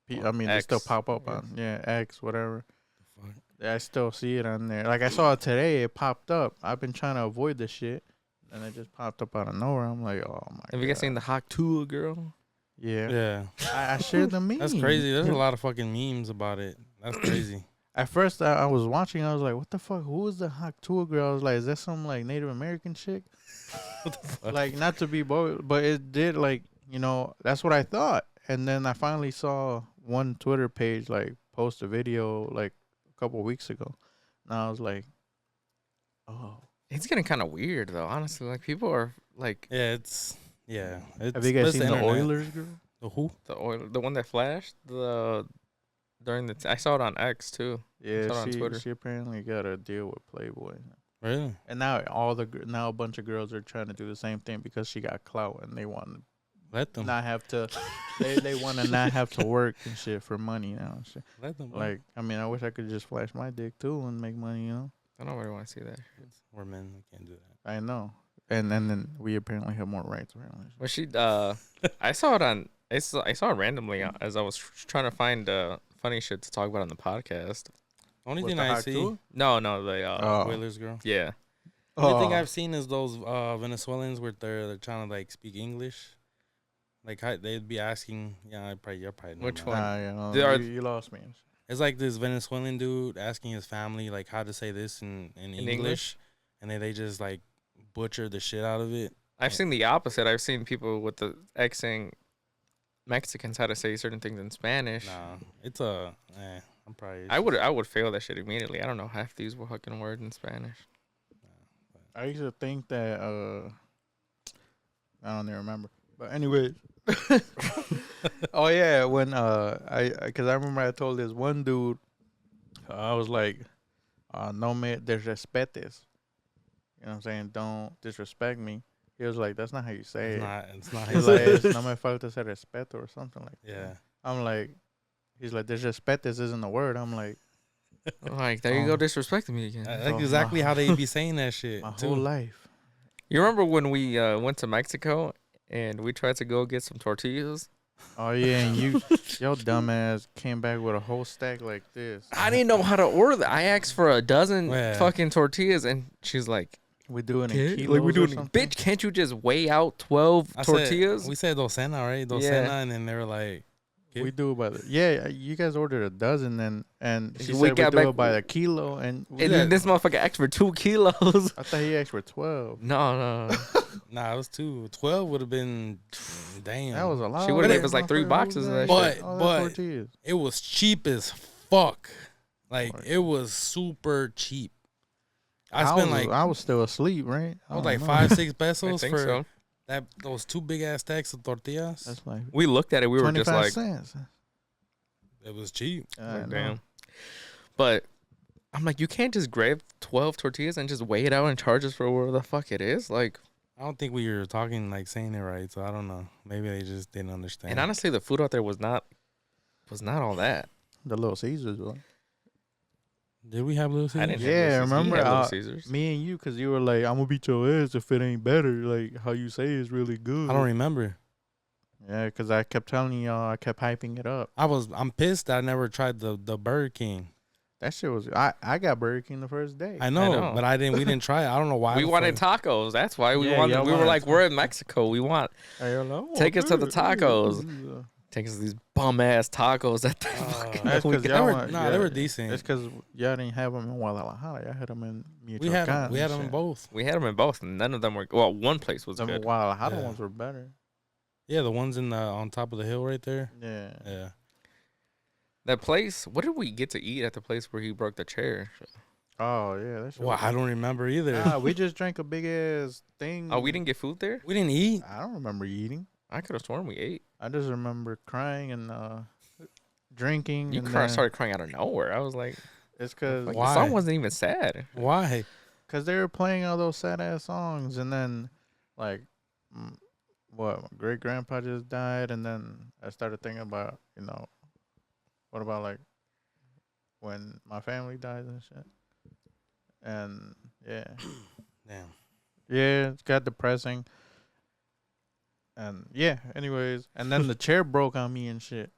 I mean, they still pop up on X, whatever. I still see it on there. Like I saw it today, it popped up. I've been trying to avoid this shit. And it just popped up out of nowhere. I'm like, oh my god. Have you guys seen the Hawk Tua girl? Yeah. Yeah. I shared the meme. That's crazy. There's a lot of fucking memes about it. That's crazy. At first, I was watching. I was like, what the fuck? Who is the Hawk Tua girl? I was like, is that some like Native American chick? What the fuck? Like, not to be bold, but it did like, that's what I thought. And then I finally saw one Twitter page like post a video like a couple of weeks ago. And I was like, oh. It's getting kind of weird though, honestly. Like people are like, It's have you guys seen the Oilers girl? The who? The one that flashed I saw it on X too. Yeah, on Twitter. She apparently got a deal with Playboy. Really? And now now a bunch of girls are trying to do the same thing because she got clout and they want to let them not have to. they want to not have to work and shit for money now. And shit. Let them. Like, I mean, I wish I could just flash my dick too and make money. I don't really want to see that. We're men. We can't do that. I know. And then we apparently have more rights. Apparently. Well, she I saw it on. I saw it randomly as I was trying to find funny shit to talk about on the podcast. Only thing I see. No, the Whalers girl. Yeah. Only thing I've seen is those Venezuelans where they're trying to like speak English. Like they'd be asking. Yeah, you're probably know which that. one? You lost me. It's like this Venezuelan dude asking his family like how to say this in English, and then they just like butcher the shit out of it. I've seen the opposite. I've seen people with the Xing Mexicans how to say certain things in Spanish. Nah, it's I'm probably. I would fail that shit immediately. I don't know half these fucking words in Spanish. I used to think that I don't even remember. But anyways. Oh yeah, when because I remember I told this one dude, I was like, no me desrespetes. You know what I'm saying? Don't disrespect me. He was like, that's not how you say it. It's not. He's like, it's no me falta ese respeto or something like that. Yeah. I'm like, he's like, disrespetes isn't the word. I'm like, there you go, disrespecting me again. That's exactly how they be saying that shit. My whole life. You remember when we went to Mexico and we tried to go get some tortillas? Oh yeah, and your dumbass came back with a whole stack like this. I didn't know how to order that. I asked for a dozen fucking tortillas, and she's like, "We're doing it kilos, like we're doing it. Bitch, can't you just weigh out 12 tortillas?" We said docena, right? Docena, and then they were like, we do it by the you guys ordered a dozen and she said we do it by the kilo and then this motherfucker asked for 2 kilos. I thought he asked for 12. No. Nah, it was 2. 12 would have been damn. That was a lot. She would have gave us like 3 boxes of that shit. But it was cheap as fuck. Like it was super cheap. I was still asleep, right? I was like 5-6 pesos for so. Those 2 big ass stacks of tortillas. That's like we looked at it. We were just like, cents. It was cheap. Like, damn. But I'm like, you can't just grab 12 tortillas and just weigh it out and charge us for whatever the fuck it is. Like, I don't think we were talking like saying it right, so I don't know. Maybe they just didn't understand. And honestly, the food out there was not all that. The Little Caesars, bro. Did we have Little Caesars? I didn't. Yeah, have Little Caesars. remember You had Little Caesars. me and you, because you were like, I'm gonna beat your ass if it ain't better. Like how you say it's really good. I don't remember. Yeah, because I kept telling y'all, I kept hyping it up. I'm pissed that I never tried the Burger King. That shit was. I got Burger King the first day. I know, but we didn't try it. I don't know why. We wanted tacos. That's why we wanted. We were like, we're in Mexico. We want. Take us to the tacos. Take us to these bum ass tacos that they fucking. That's because y'all they were decent. It's because y'all didn't have them in Guadalajara. Y'all had them in Michoacan. We had them in both. We had them in both, and none of them were. Well, one place was good. The Guadalajara ones were better. Yeah, the ones on top of the hill right there. Yeah. That place. What did we get to eat at the place where he broke the chair? Oh yeah. Well, I don't remember either. Nah, we just drank a big ass thing. Oh, we didn't get food there. We didn't eat. I don't remember eating. I could have sworn we ate. I just remember crying and drinking. You started crying out of nowhere. I was like, it's because the song wasn't even sad. Why? Because they were playing all those sad ass songs, and then like, what? My great grandpa just died, and then I started thinking about what about like when my family dies and shit. And yeah, damn, yeah, it's got depressing. And yeah, anyways, and then the chair broke on me and shit.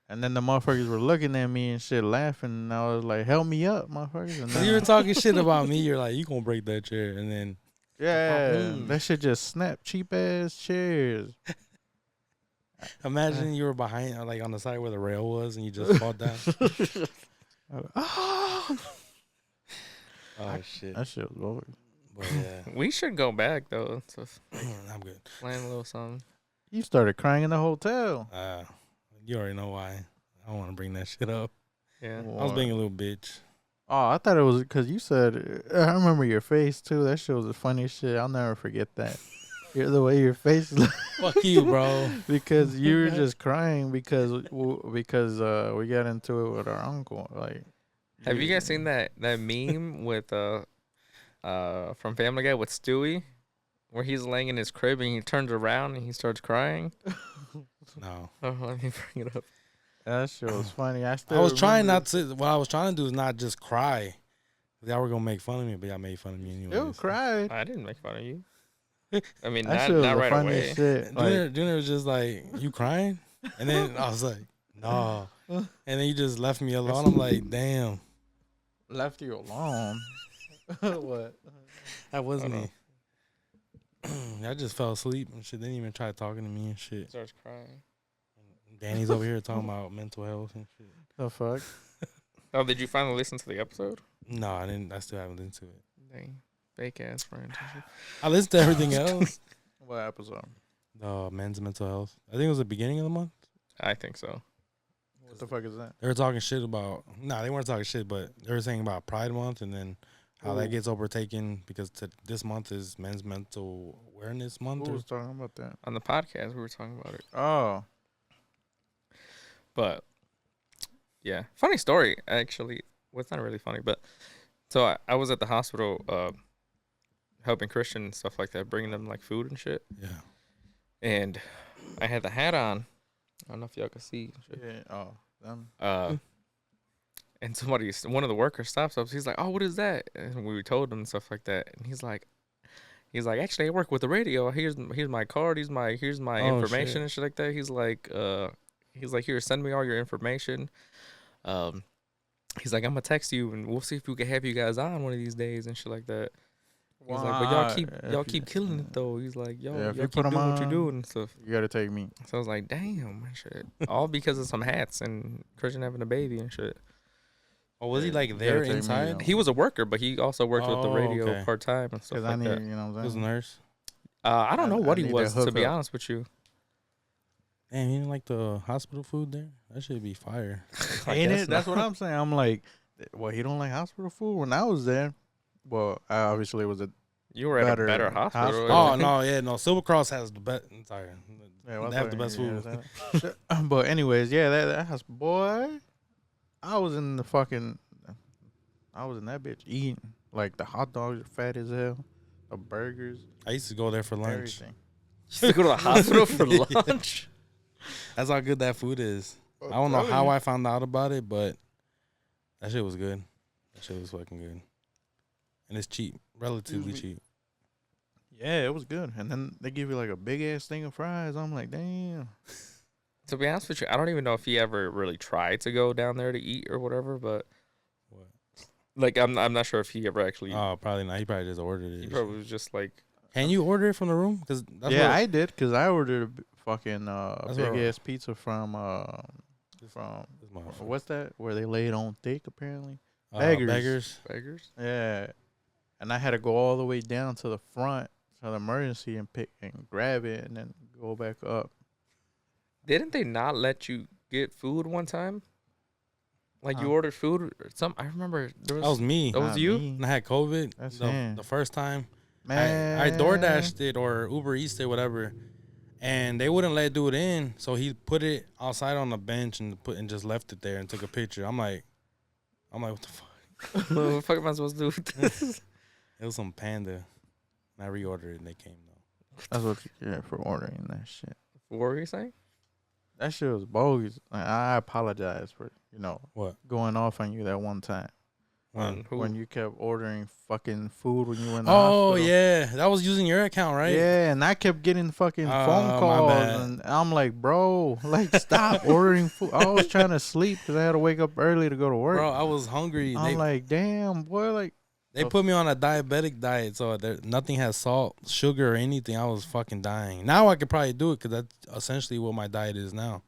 And then the motherfuckers were looking at me and shit, laughing. And I was like, "Help me up, motherfuckers!" And you were talking shit about me. You're like, "You gonna break that chair?" And then that shit just snapped. Cheap ass chairs. Imagine you were behind, like on the side where the rail was, and you just fall down. Oh shit! That shit was over. But yeah, we should go back though. I'm good. Playing a little something. You started crying in the hotel. You already know why. I don't want to bring that shit up. Yeah, I was being a little bitch. Oh, I thought it was because you said. I remember your face too. That shit was the funniest shit. I'll never forget that. The way your face looked. Fuck you, bro. Because you were just crying because we got into it with our uncle. Like, have you guys seen that meme with from Family Guy with Stewie, where he's laying in his crib and he turns around and he starts crying? No. Oh, let me bring it up. That shit was funny. I was trying not to. What I was trying to do is not just cry. Y'all were gonna make fun of me, but y'all made fun of me anyway. You cried. I didn't make fun of you. I mean, that not right away. Shit. Junior was just like, "You crying?" And then I was like, "No." And then you just left me alone. I'm like, "Damn." Left you alone. What? That was me. I just fell asleep and shit. They didn't even try talking to me and shit. Starts crying. Danny's over here talking about mental health and shit. The fuck? Oh, did you finally listen to the episode? No, I didn't. I still haven't listened to it. Dang, fake ass friend. I listened to everything else. What episode? Men's mental health. I think it was the beginning of the month. I think so. What the fuck is that? They were talking shit about. They weren't talking shit, but they were saying about Pride Month and then how that gets overtaken because this month is Men's Mental Awareness Month. Who was talking about that? On the podcast, we were talking about it. Oh. But, yeah. Funny story, actually. Well, it's not really funny, but so I was at the hospital helping Christian and stuff like that, bringing them, like, food and shit. Yeah. And I had the hat on. I don't know if y'all can see. Yeah. Oh. Them. And one of the workers stops us. He's like, "Oh, what is that?" And we told him and stuff like that. And he's like, "Actually, I work with the radio. Here's my card. Here's my information shit. and shit like that." He's like, "Here, send me all your information." He's like, "I'm gonna text you and we'll see if we can have you guys on one of these days and shit like that." He's like, "But y'all keep killing it though." He's like, y'all keep doing what you're doing and stuff. You gotta take me. So I was like, "Damn, shit!" All because of some hats and Christian having a baby and shit. Oh, was he like there inside? He was a worker, but he also worked with the radio part time and stuff like that. You know what I'm saying? He was a nurse. I don't know what he was, to be honest with you. Damn, you didn't like the hospital food there? That should be fire. Ain't it? That's what I'm saying. I'm like, well, he don't like hospital food. When I was there, well, I obviously was you were at a better hospital. Oh no, Silver Cross has the best. Sorry, yeah, they have the best food. But anyways, yeah, that house, boy. I was in that bitch eating. Like, the hot dogs are fat as hell. The burgers. I used to go there for lunch. Everything. You used to go to the hospital for lunch? That's how good that food is. I don't know how I found out about it, but that shit was good. That shit was fucking good. And it's cheap, relatively cheap. Yeah, it was good. And then they give you like a big ass thing of fries. I'm like, damn. To be honest with you, I don't even know if he ever really tried to go down there to eat or whatever, but What? like I'm not sure if he ever actually. Oh, probably not. He probably just ordered it. He probably was just like. Can you order it from the room? Cause Yeah, I did because I ordered a fucking That's big what- ass pizza from what's that? Where they lay it on thick apparently. Beggars. Yeah, and I had to go all the way down to the front to the emergency and pick and grab it and then go back up. Didn't they not let you get food one time? Like you ordered food or some. I remember there was. That was me. That was you. Me. And I had COVID. That's The first time. Man, I DoorDashed it or Uber Eats it, whatever, and they wouldn't let do it in. So he put it outside on the bench and just left it there and took a picture. I'm like, what the fuck? What the fuck am I supposed to do with this? It was some Panda. And I reordered it and they came though. That's what you get for ordering that shit. What were you saying? That shit was bogus. Like, I apologize for What? going off on you that one time. When you kept ordering fucking food when you were in the Oh hospital. yeah, that was using your account, right? Yeah, and I kept getting fucking phone my calls, bad. and I'm like, bro, like stop ordering food. I was trying to sleep because I had to wake up early to go to work. Bro, I was hungry. I'm like, damn, boy, like They put me on a diabetic diet, so nothing has salt, sugar, or anything. I was fucking dying. Now I could probably do it because that's essentially what my diet is now.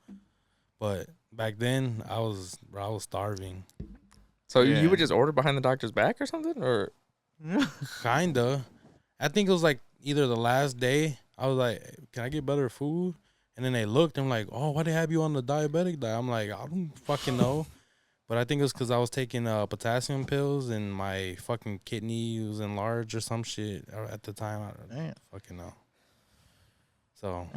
But back then, I was starving. So you would just order behind the doctor's back or something, or Kinda. I think it was like either the last day. I was like, "Can I get better food?" And then they looked and like, "Oh, why they have you on the diabetic diet?" I'm like, "I don't fucking know." But I think it was because I was taking potassium pills and my fucking kidney was enlarged or some shit at the time. I don't fucking know. So,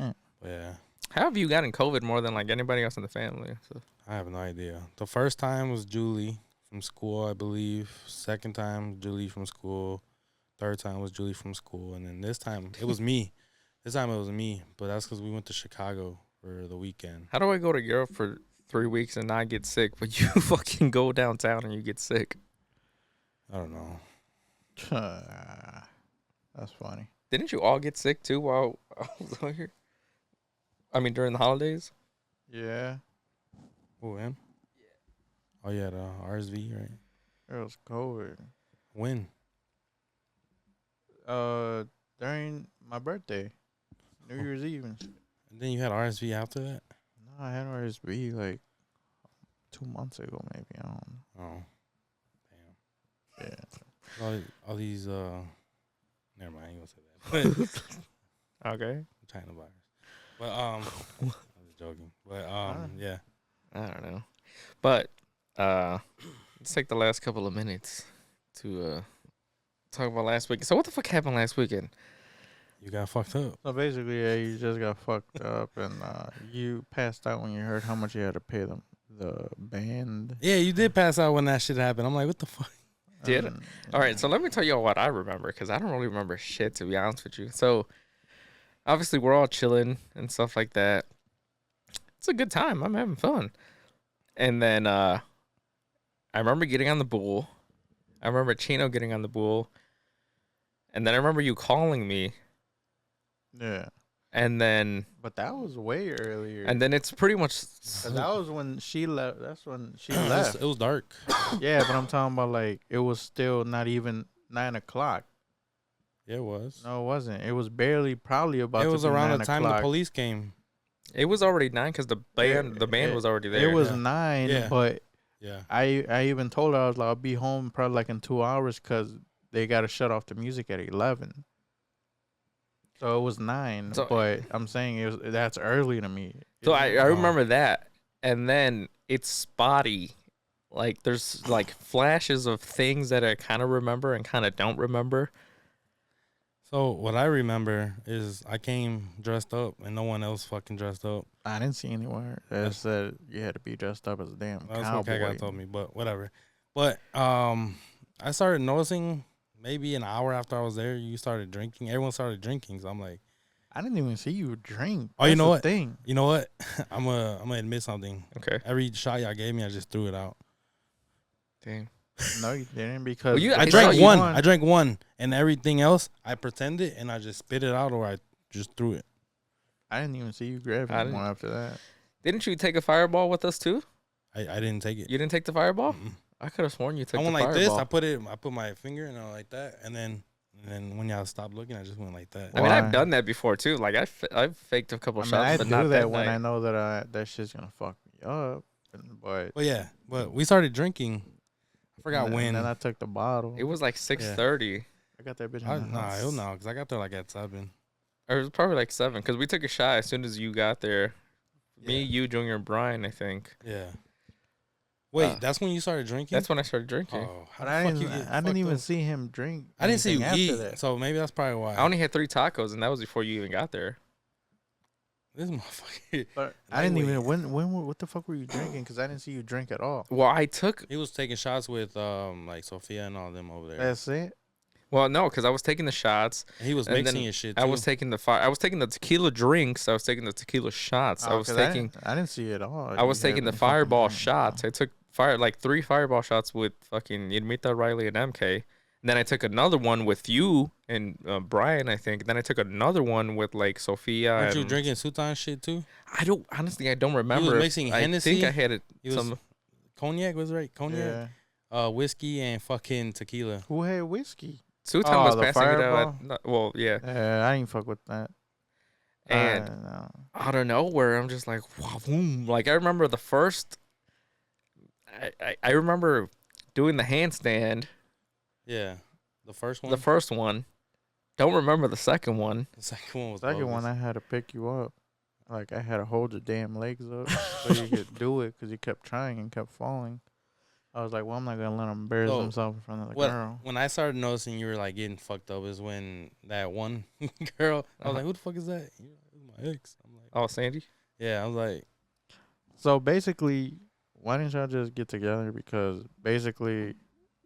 yeah. how have you gotten COVID more than like anybody else in the family? So. I have no idea. The first time was Julie from school, I believe. Second time, Julie from school. Third time was Julie from school. And then this time, it was me. This time it was me. But that's because we went to Chicago for the weekend. How do I go to Europe for 3 weeks and not get sick, but you fucking go downtown and you get sick? I don't know. that's funny. Didn't you all get sick too while I was out here? I mean, during the holidays? Yeah, Oh, man. Oh, yeah, the RSV, right? it was COVID. When? During my birthday, New Year's Eve and shit. And then you had RSV after that? No, I had RSV like 2 months ago, maybe. I don't know. Oh. Damn. Yeah. All these, never mind, I ain't gonna say that. Okay. China virus. But, I was joking. But, yeah. I don't know. But let's take the last couple of minutes to talk about last week. So what the fuck happened last weekend? You got fucked up. So basically, yeah, you just got fucked up and you passed out when you heard how much you had to pay them, the band. Yeah, you did pass out when that shit happened. I'm like, what the fuck? Did it? All right, so let me tell you all what I remember, because I don't really remember shit, to be honest with you. So obviously we're all chilling and stuff like that. It's a good time. I'm having fun. And then I remember getting on the bull. I remember Cheeno getting on the bull. And then I remember you calling me. Yeah. And then... But that was way earlier. And then it's pretty much... 'Cause that was when she left. That's when she left. It was dark. Yeah, but I'm talking about like it was still not even 9 o'clock. Yeah, it was. No, it wasn't. It was barely probably about. It was to be around 9 the time o'clock. the police came. It was already 9 because the band was already there. It was Yeah. 9, Yeah. but Yeah. I even told her I was like I'll be home probably like in 2 hours because they got to shut off the music at 11. So it was 9, So- but I'm saying that's early to me. So I remember that. And then it's spotty. Like there's like flashes of things that I kind of remember and kind of don't remember. So what I remember is I came dressed up and no one else fucking dressed up. I didn't see anywhere that said you had to be dressed up as a damn That's cowboy. what Kaka told me, but whatever. But I started noticing maybe an hour after I was there, you started drinking. Everyone started drinking, so I'm like, I didn't even see you drink. Oh, you That's know the what? Thing. you know what? I'm gonna admit something. Okay. Every shot y'all gave me, I just threw it out. Damn. No, you didn't because Well, I drank one. I drank one, and everything else I pretended, and I just spit it out, or I just threw it. I didn't even see you grab it more after that. Didn't you take a fireball with us too? I didn't take it. You didn't take the fireball? Mm-mm. I could have sworn you took the I went fireball. like this. I put my finger and I like that, and then when y'all stopped looking, I just went like that. I mean, I've done that before too. Like I've faked a couple shots, I but do not that when night. I know that that shit's gonna fuck me up. But yeah, but we started drinking. I forgot when. And then I took the bottle. It was like 6:30. I got that bitch in the house. No, because I got there like at 7. Or it was probably like 7 because we took a shot as soon as you got there. Yeah. Me, you, Junior, and Brian, I think. Yeah. Wait, that's when you started drinking? That's when I started drinking. Oh, But I didn't even see him drink. I didn't see you after eat, that. so maybe that's probably why. I only had 3 tacos, and that was before you even got there. This motherfucker. But I didn't even. What the fuck were you drinking? Because I didn't see you drink at all. Well, I took. He was taking shots with like Sophia and all them over there. That's it. Well, no, because I was taking the shots. And he was mixing his shit too. I was taking the tequila drinks. I was taking the tequila shots. I was taking. I didn't see it at all. I was taking the fireball shots. I took 3 fireball shots with fucking Yadmita, Riley, and MK. And then I took another one with you and Brian, I think. Then I took another one with like Sophia. Weren't you drinking Sultan shit too? I don't remember. He was mixing Hennessy. I think I had it. Cognac was right. Cognac, whiskey, and fucking tequila. Who had whiskey? Sultan was passing it out. Well, yeah. I ain't fuck with that. And out of nowhere, I'm just like, wow, boom. Like I remember the first. I remember doing the handstand. Yeah, the first one. The first one. Don't remember the second one. The second one was. The second one, I had to pick you up. Like I had to hold your damn legs up so you could do it because you kept trying and kept falling. I was like, well, I'm not gonna let him embarrass himself in front of the girl. When I started noticing you were like getting fucked up is when that one girl. I was like, who the fuck is that? You're like, my ex. I'm like, oh, Sandy. Yeah, I was like. So basically, why didn't y'all just get together? Because basically,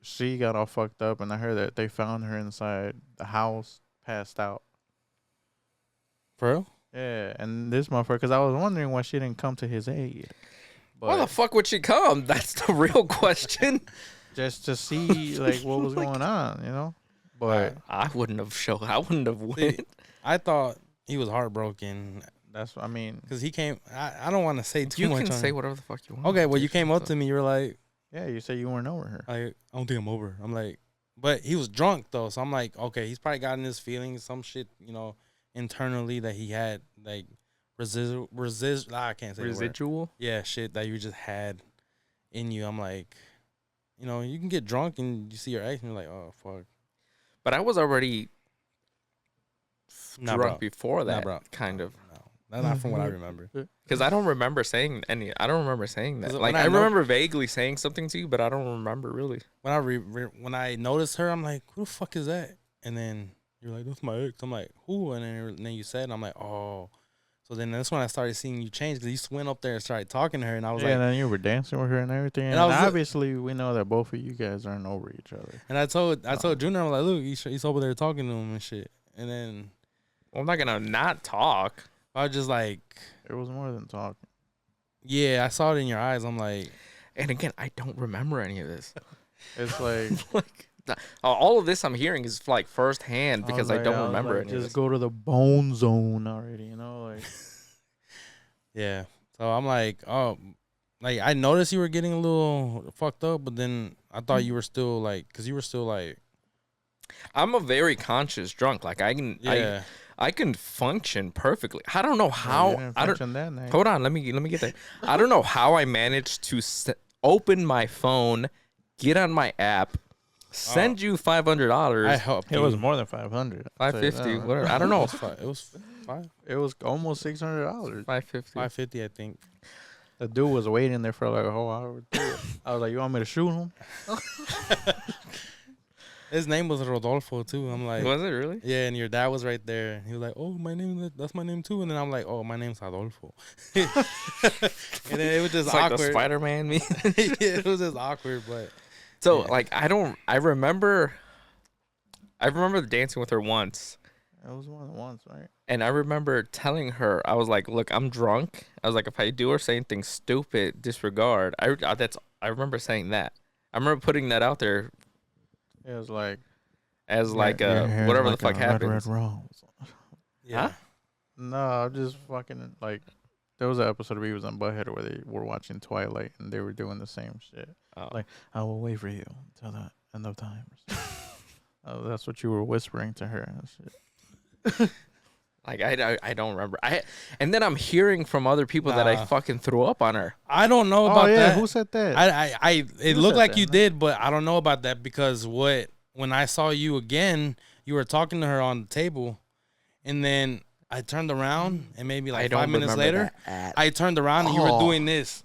she got all fucked up, and I heard that they found her inside the house, passed out. For real? Yeah, and this motherfucker, because I was wondering why she didn't come to his aid. But Why the fuck would she come? That's the real question. just to see like what was going on, you know. But I wouldn't have went. I thought he was heartbroken. That's what I mean. Because he came. I don't want to say too much. You can say whatever the fuck you want. Okay, well, you came up to me. You were like, yeah, you said you weren't over her. I don't think I'm over. I'm like, but he was drunk though, so I'm like, okay, he's probably gotten his feelings, some shit, internally that he had like I can't say residual. Yeah, shit that you just had in you. I'm like, you can get drunk and you see your ex and you're like, oh fuck. But I was already drunk before that, kind of. No, not from what I remember. Because I don't remember saying any. I don't remember saying that. Like I remember vaguely saying something to you, but I don't remember really. When I noticed her, I'm like, who the fuck is that? And then you're like, that's my ex. I'm like, who? And then you said, and I'm like, oh. So then that's when I started seeing you change because you went up there and started talking to her, and I was like, and then you were dancing with her and everything. And obviously, we know that both of you guys aren't over each other. And I told Junior, I'm like, look, he's over there talking to him and shit. And then, well, I'm not gonna not talk. I was just like, it was more than talking. Yeah, I saw it in your eyes. I'm like, and again, I don't remember any of this. It's like all of this I'm hearing is like firsthand because I don't remember any of this. Just go to the bone zone already, like. Yeah. So I'm like, oh, like I noticed you were getting a little fucked up, but then I thought you were still like, because you were still like. I'm a very conscious drunk. Like I can function perfectly. I don't know how. Hold on, let me get there. I don't know how I managed to open my phone, get on my app, send you $500. I hope it was more than 500. $550, whatever. I don't know. It was $5. It was almost $600. $550, I think. The dude was waiting there for like a whole hour. I was like, "You want me to shoot him?" His name was Rodolfo too. I'm like, was it really? Yeah, and your dad was right there. And he was like, oh, that's my name too. And then I'm like, oh, my name's Rodolfo. And then it was just awkward. Like the Spider-Man meme. Yeah, it was just awkward, but. So I remember dancing with her once. It was more than once, right? And I remember telling her, I was like, look, I'm drunk. I was like, if I do or say anything stupid, disregard. I remember saying that. I remember putting that out there It was like as like your hair is whatever like the fuck a happens. Red rose. Yeah. Huh? No, I'm just fucking like. There was an episode of Beavis and Butthead where they were watching Twilight and they were doing the same shit. Oh. Like, I will wait for you until the end of time. Oh, that's what you were whispering to her and shit. Like I don't remember. And then I'm hearing from other people that I fucking threw up on her. I don't know about that. Who said that? It looked like you did, but I don't know about that because when I saw you again, you were talking to her on the table, and then I turned around and maybe like 5 minutes later, I turned around and you were doing this.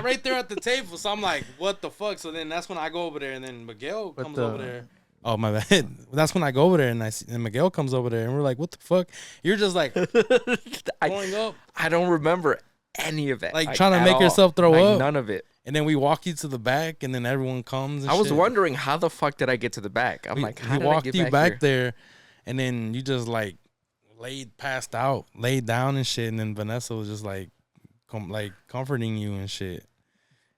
Right there at the table. So I'm like, what the fuck? So then that's when I go over there, and then Miguel comes over there. Oh, my bad. That's when I go over there, and Miguel comes over there, and we're like, what the fuck? You're just like going up. I don't remember any of that. Like trying to make yourself throw up. None of it. And then we walk you to the back, and then everyone comes and I was wondering, how the fuck did I get to the back? I'm like, how did I get back there, and then you just like passed out, laid down and shit, and then Vanessa was just like comforting you and shit.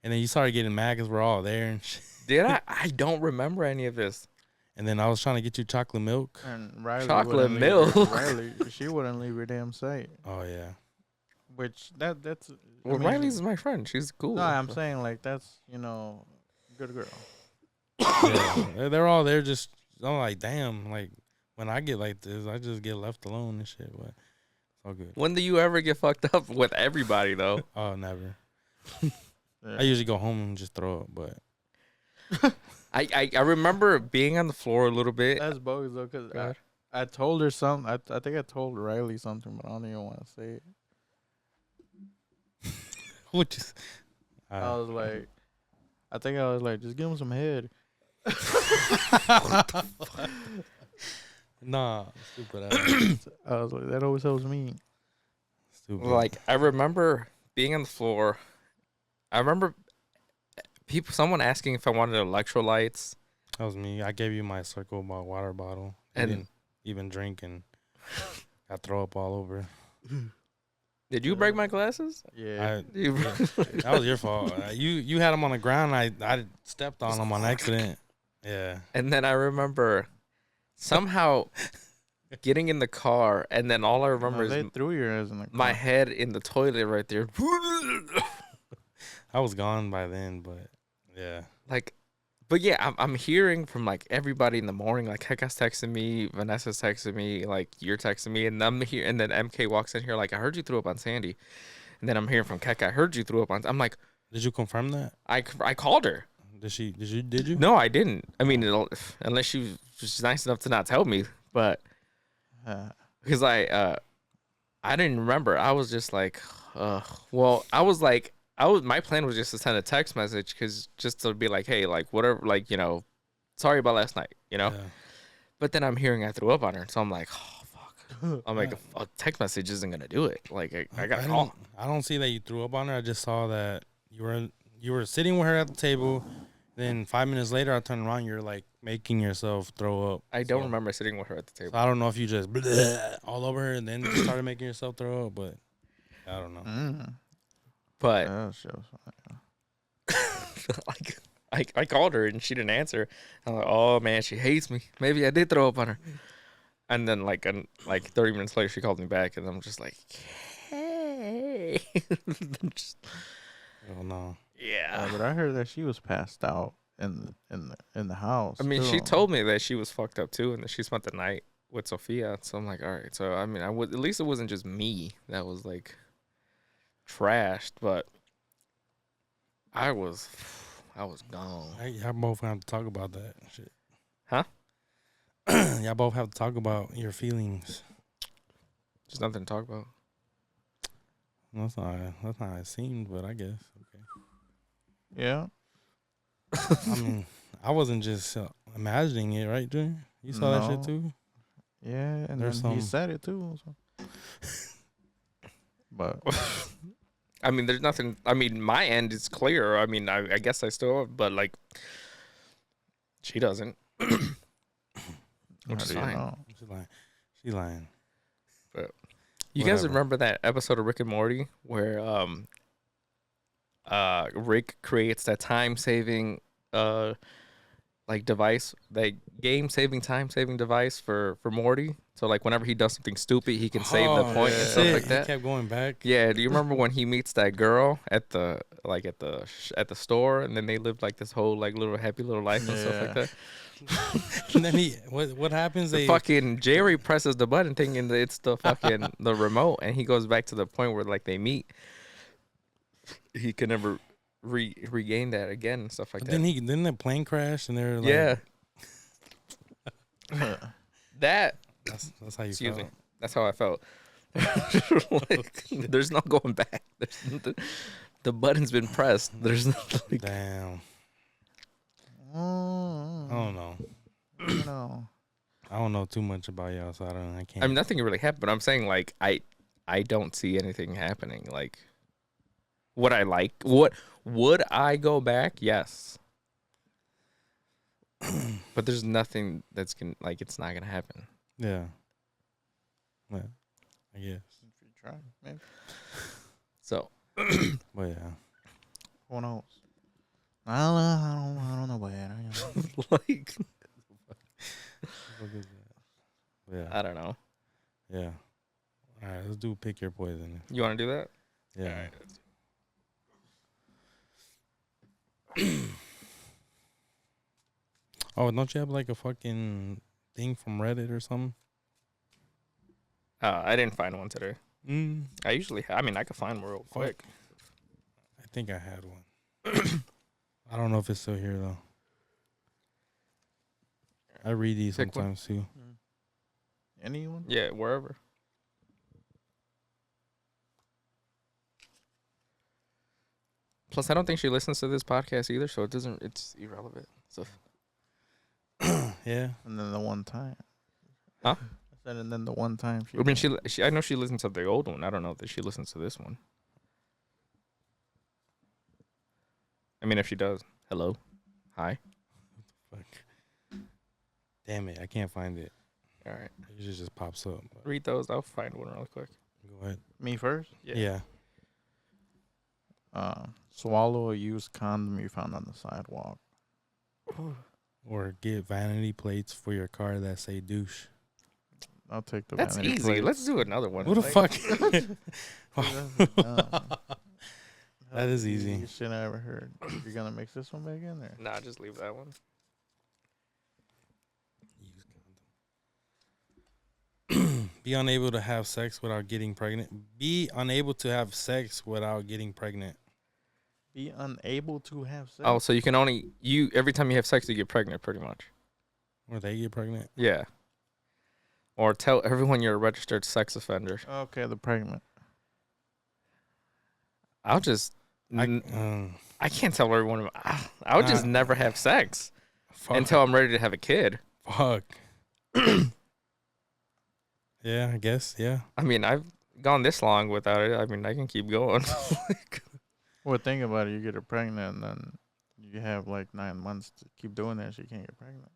And then you started getting mad because we're all there and shit. Did I? I don't remember any of this. And then I was trying to get you chocolate milk. And Riley chocolate milk. Riley, she wouldn't leave her damn sight. Oh yeah. Which that's. Well, Riley's my friend. She's cool. No, I'm saying like that's good girl. Yeah, they're all there. Just I'm like, damn. Like when I get like this, I just get left alone and shit. But it's all good. When do you ever get fucked up with everybody though? Oh, never. Yeah. I usually go home and just throw up, but. I remember being on the floor a little bit. That's bogus though, cause I told her something. I think I told Riley something, but I don't even want to say it. Which is, I was like, just give him some head. Nah, stupid ass. I was like, that always helps me. Stupid. Like I remember being on the floor. I remember someone asking if I wanted electrolytes. That was me. I gave you my Circle water bottle. And didn't even drink, and I throw up all over. Did you break my glasses? Yeah. That was your fault. You had them on the ground. I stepped on them on accident. Yeah. And then I remember somehow getting in the car, and then all I remember is they threw your ass in the car. my head in the toilet right there. I was gone by then, but yeah. Like, but yeah, I'm hearing from like everybody in the morning. Like Heka's texting me, Vanessa's texting me, like you're texting me, and I'm here. And then MK walks in here like, I heard you threw up on Sandy. And then I'm hearing from Keka, I heard you threw up on. I'm like, did you confirm that? I called her. Did you? No, I didn't. I mean, unless she was just nice enough to not tell me, but because I didn't remember. I was just like, well, my plan was just to send a text message because just to be like, hey, like whatever, like, sorry about last night, Yeah. But then I'm hearing I threw up on her, so I'm like, oh fuck. I'm like, a text message isn't gonna do it. Like I gotta call. I don't see that you threw up on her. I just saw that you were sitting with her at the table. Then 5 minutes later, I turned around. You're like making yourself throw up. I don't remember sitting with her at the table. So I don't know if you just all over her and then you started making yourself throw up, but I don't know. But like I called her and she didn't answer. I'm like, oh man, she hates me. Maybe I did throw up on her. And then like 30 minutes later, she called me back, and I'm just like, hey. Oh no. Yeah. but I heard that she was passed out in the house. I mean, too. she told me that she was fucked up too, and that she spent the night with Sophia. So I'm like, all right. So I mean, at least it wasn't just me that was like trashed, but I was gone. Y'all both have to talk about that shit. Huh? Y'all both have to talk about your feelings. There's nothing to talk about. That's not how it seemed, but I guess okay. Yeah. I mean, I wasn't just imagining it, right, Junior? You saw that shit too? Yeah, and There's then he said it too. So. But I mean, there's nothing. I mean, my end is clear. I mean, I guess I still, but like, she doesn't. Which is fine. She's lying. But you guys remember that episode of Rick and Morty where Rick creates that time-saving like device, that time-saving device for Morty. So like whenever he does something stupid, he can save the point and stuff like that. He kept going back. Yeah, do you remember when he meets that girl at the store, and then they lived like this whole like little happy little life and stuff like that? And then what happens? Fucking Jerry presses the button thinking that it's the fucking the remote, and he goes back to the point where like they meet. He could never regain that again and stuff like that. Then the plane crashed and they're like, that's how you excuse felt. me. That's how I felt. Like, there's no going back. The button's been pressed. There's no like, damn. I don't know. No. I don't know too much about y'all, so I can't. I mean, nothing really happened. But I'm saying like I don't see anything happening. Like, would I go back? Yes. But there's nothing that's it's not gonna happen. Yeah. Well, I guess. If you try, maybe. So. Well, yeah. Who knows? I don't know what. Like. What is that? Yeah. I don't know. Yeah. All right, let's do pick your poison. You want to do that? Yeah. All right. Oh, don't you have like a fucking thing from Reddit or something? I didn't find one today. I usually, I could find one real quick. I think I had one. I don't know if it's still here though. I read these Pick sometimes too. Anyone? Yeah, wherever. Plus, I don't think she listens to this podcast either, so it's irrelevant. So, Yeah. And then the one time. Huh? I said, and then the one time. I mean, she I know she listens to the old one. I don't know that she listens to this one. I mean, if she does, hello, hi. Fuck. Damn it, I can't find it. All right, It just pops up. But read those. I'll find one really quick. go ahead. Me first? Yeah. Swallow a used condom you found on the sidewalk. Or get vanity plates for your car that say douche. I'll take the That's vanity easy. plate. Let's do another one. Who the fuck? That is the easy. easiest shit I ever heard. You're gonna mix this one back in there? Nah, just leave that one. Be unable to have sex without getting pregnant. Be unable to have sex without getting pregnant. Be unable to have sex. Oh, so you can only every time you have sex, you get pregnant, pretty much. Or they get pregnant. Yeah. Or tell everyone you're a registered sex offender. Okay, the pregnant. I'll just. I can't tell everyone. I would just never have sex until I'm ready to have a kid. Fuck. Yeah, I guess. Yeah. I mean, I've gone this long without it. I mean, I can keep going. Well, think about it. You get her pregnant, and then you have like 9 months to keep doing that. She can't get pregnant.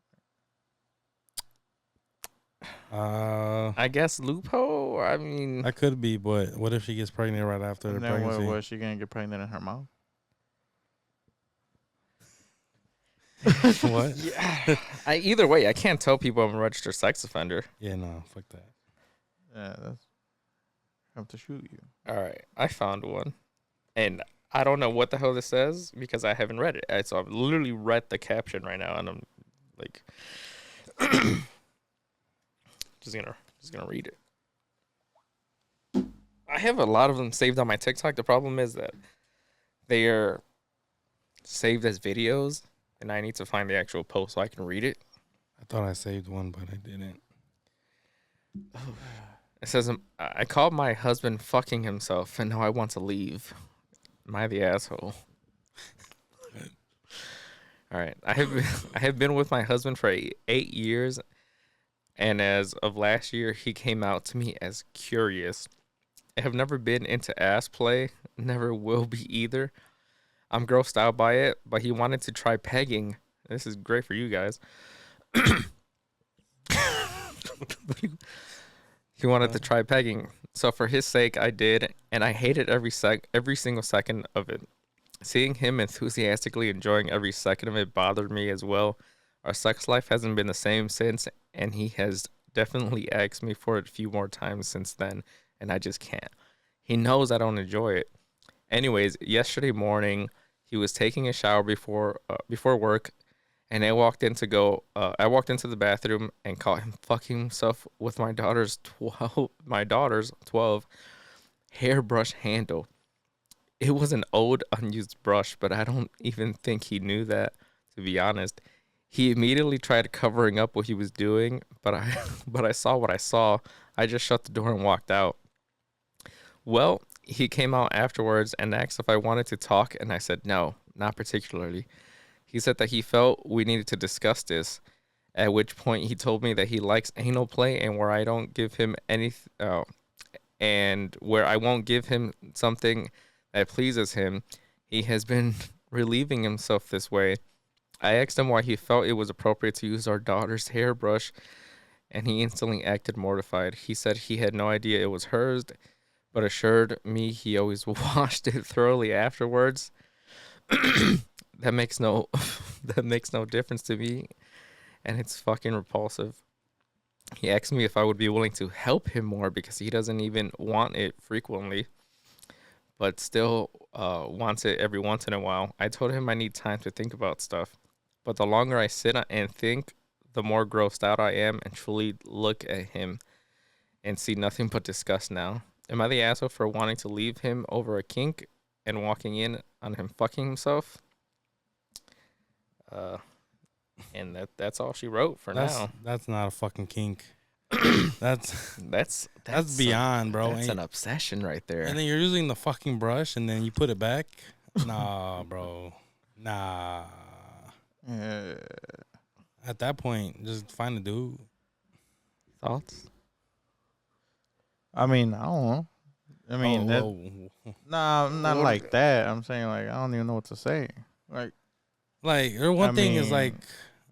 I guess loophole. I mean, that could be, but what if she gets pregnant right after the And then pregnancy? what, she gonna get pregnant in her mouth? What? Yeah. Either way, I can't tell people I'm a registered sex offender. Yeah, no, fuck that. Yeah, that's have to shoot you. All right, I found one, and I don't know what the hell this says because I haven't read it. So I've literally read the caption right now, and I'm like, just gonna read it. I have a lot of them saved on my TikTok. The problem is that they are saved as videos, and I need to find the actual post so I can read it. I thought I saved one, but I didn't. It says, I called my husband fucking himself, and now I want to leave. Am I the asshole? All right. I have been with my husband for 8 years, and as of last year, he came out to me as curious. I have never been into ass play, never will be either. I'm grossed out by it, but he wanted to try pegging. This is great for you guys. He wanted to try pegging. So for his sake, I did, and I hated every single second of it. Seeing him enthusiastically enjoying every second of it bothered me as well. Our sex life hasn't been the same since, and he has definitely asked me for it a few more times since then, and I just can't. He knows I don't enjoy it. Anyways, yesterday morning, he was taking a shower before work, and I walked into the bathroom and caught him fucking himself with my daughter's 12 hairbrush handle. It was an old unused brush, but I don't even think he knew that, to be honest. He immediately tried covering up what he was doing, but I but I saw what I saw. I just shut the door and walked out. Well, he came out afterwards and asked if I wanted to talk, and I said no, not particularly. He said that he felt we needed to discuss this, at which point he told me that he likes anal play and where I don't give him and where I won't give him something that pleases him. He has been relieving himself this way. I asked him why he felt it was appropriate to use our daughter's hairbrush, and he instantly acted mortified. He said he had no idea it was hers, but assured me he always washed it thoroughly afterwards. That makes no that makes no difference to me, and it's fucking repulsive. He asked me if I would be willing to help him more because he doesn't even want it frequently, but still wants it every once in a while. I told him I need time to think about stuff, but the longer I sit and think, the more grossed out I am and truly look at him and see nothing but disgust now. Am I the asshole for wanting to leave him over a kink and walking in on him fucking himself? And that's all she wrote for now. That's not a fucking kink. That's beyond, bro. That's an obsession right there. And then you're using the fucking brush and then you put it back. Nah, bro. Nah. At that point, just find a dude. Thoughts? I mean, I don't know. I mean, nah, not like that. I'm saying, like, I don't even know what to say. Like, one thing is like,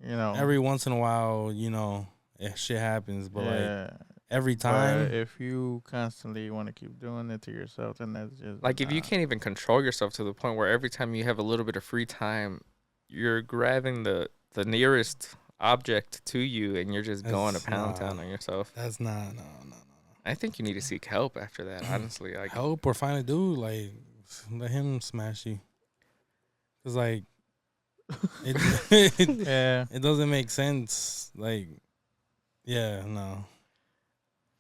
you know, every once in a while, you know, shit happens, but like every time. But if you constantly want to keep doing it to yourself, then that's just like if you can't even control yourself to the point where every time you have a little bit of free time, you're grabbing the nearest object to you and you're just going to pound town on yourself. That's not no. I think you need to seek help after that. Honestly, like help or find a dude, like let him smash you. Cause like. It doesn't make sense. Like, no.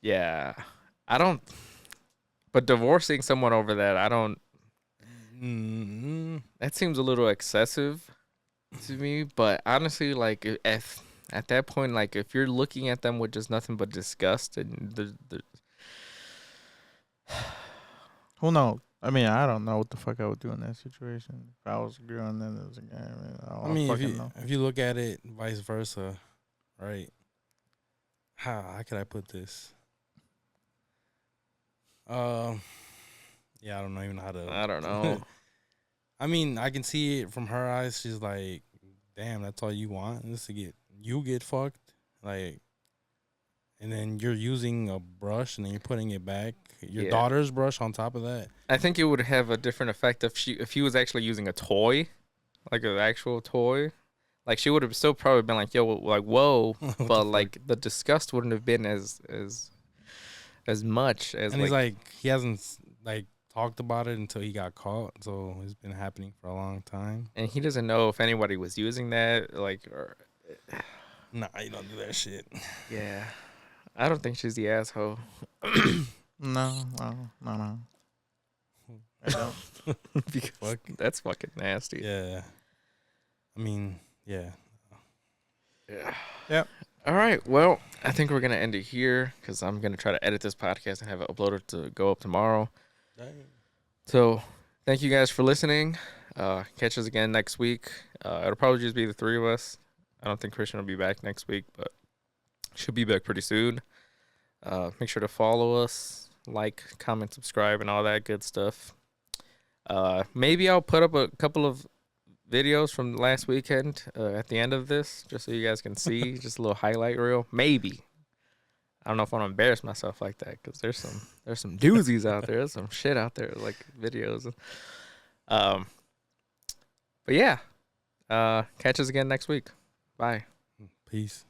Yeah, I don't. But divorcing someone over that, I don't. That seems a little excessive to me. But honestly, like, if at that point, like, if you're looking at them with just nothing but disgust and the who knows? I mean, I don't know what the fuck I would do in that situation. If I was a girl and then there was a guy, I mean, if you look at it vice versa, right? How could I put this? Yeah, I don't even know how to. I don't know. I mean, I can see it from her eyes. She's like, "Damn, that's all you want is to get fucked." Like, and then you're using a brush and then you're putting it back. Your daughter's brush on top of that. I think it would have a different effect if he was actually using a toy, like an actual toy. Like she would have still probably been like, "Yo, like whoa," but like the disgust wouldn't have been as much as. And he's like, he hasn't like talked about it until he got caught, so it's been happening for a long time. And he doesn't know if anybody was using that, like, or. Nah, you don't do that shit. Yeah, I don't think she's the asshole. No. I don't. Because that's fucking nasty. Yeah. I mean, yeah. Yep. All right. Well, I think we're going to end it here because I'm going to try to edit this podcast and have it uploaded to go up tomorrow. Dang. So thank you guys for listening. Catch us again next week. It'll probably just be the three of us. I don't think Christian will be back next week, but should be back pretty soon. Make sure to follow us. Like, comment, subscribe, and all that good stuff. Maybe I'll put up a couple of videos from last weekend at the end of this, just so you guys can see, just a little highlight reel. Maybe. I don't know if I want to embarrass myself like that, because there's some doozies out there. There's some shit out there, like videos. But yeah, catch us again next week. Bye. Peace.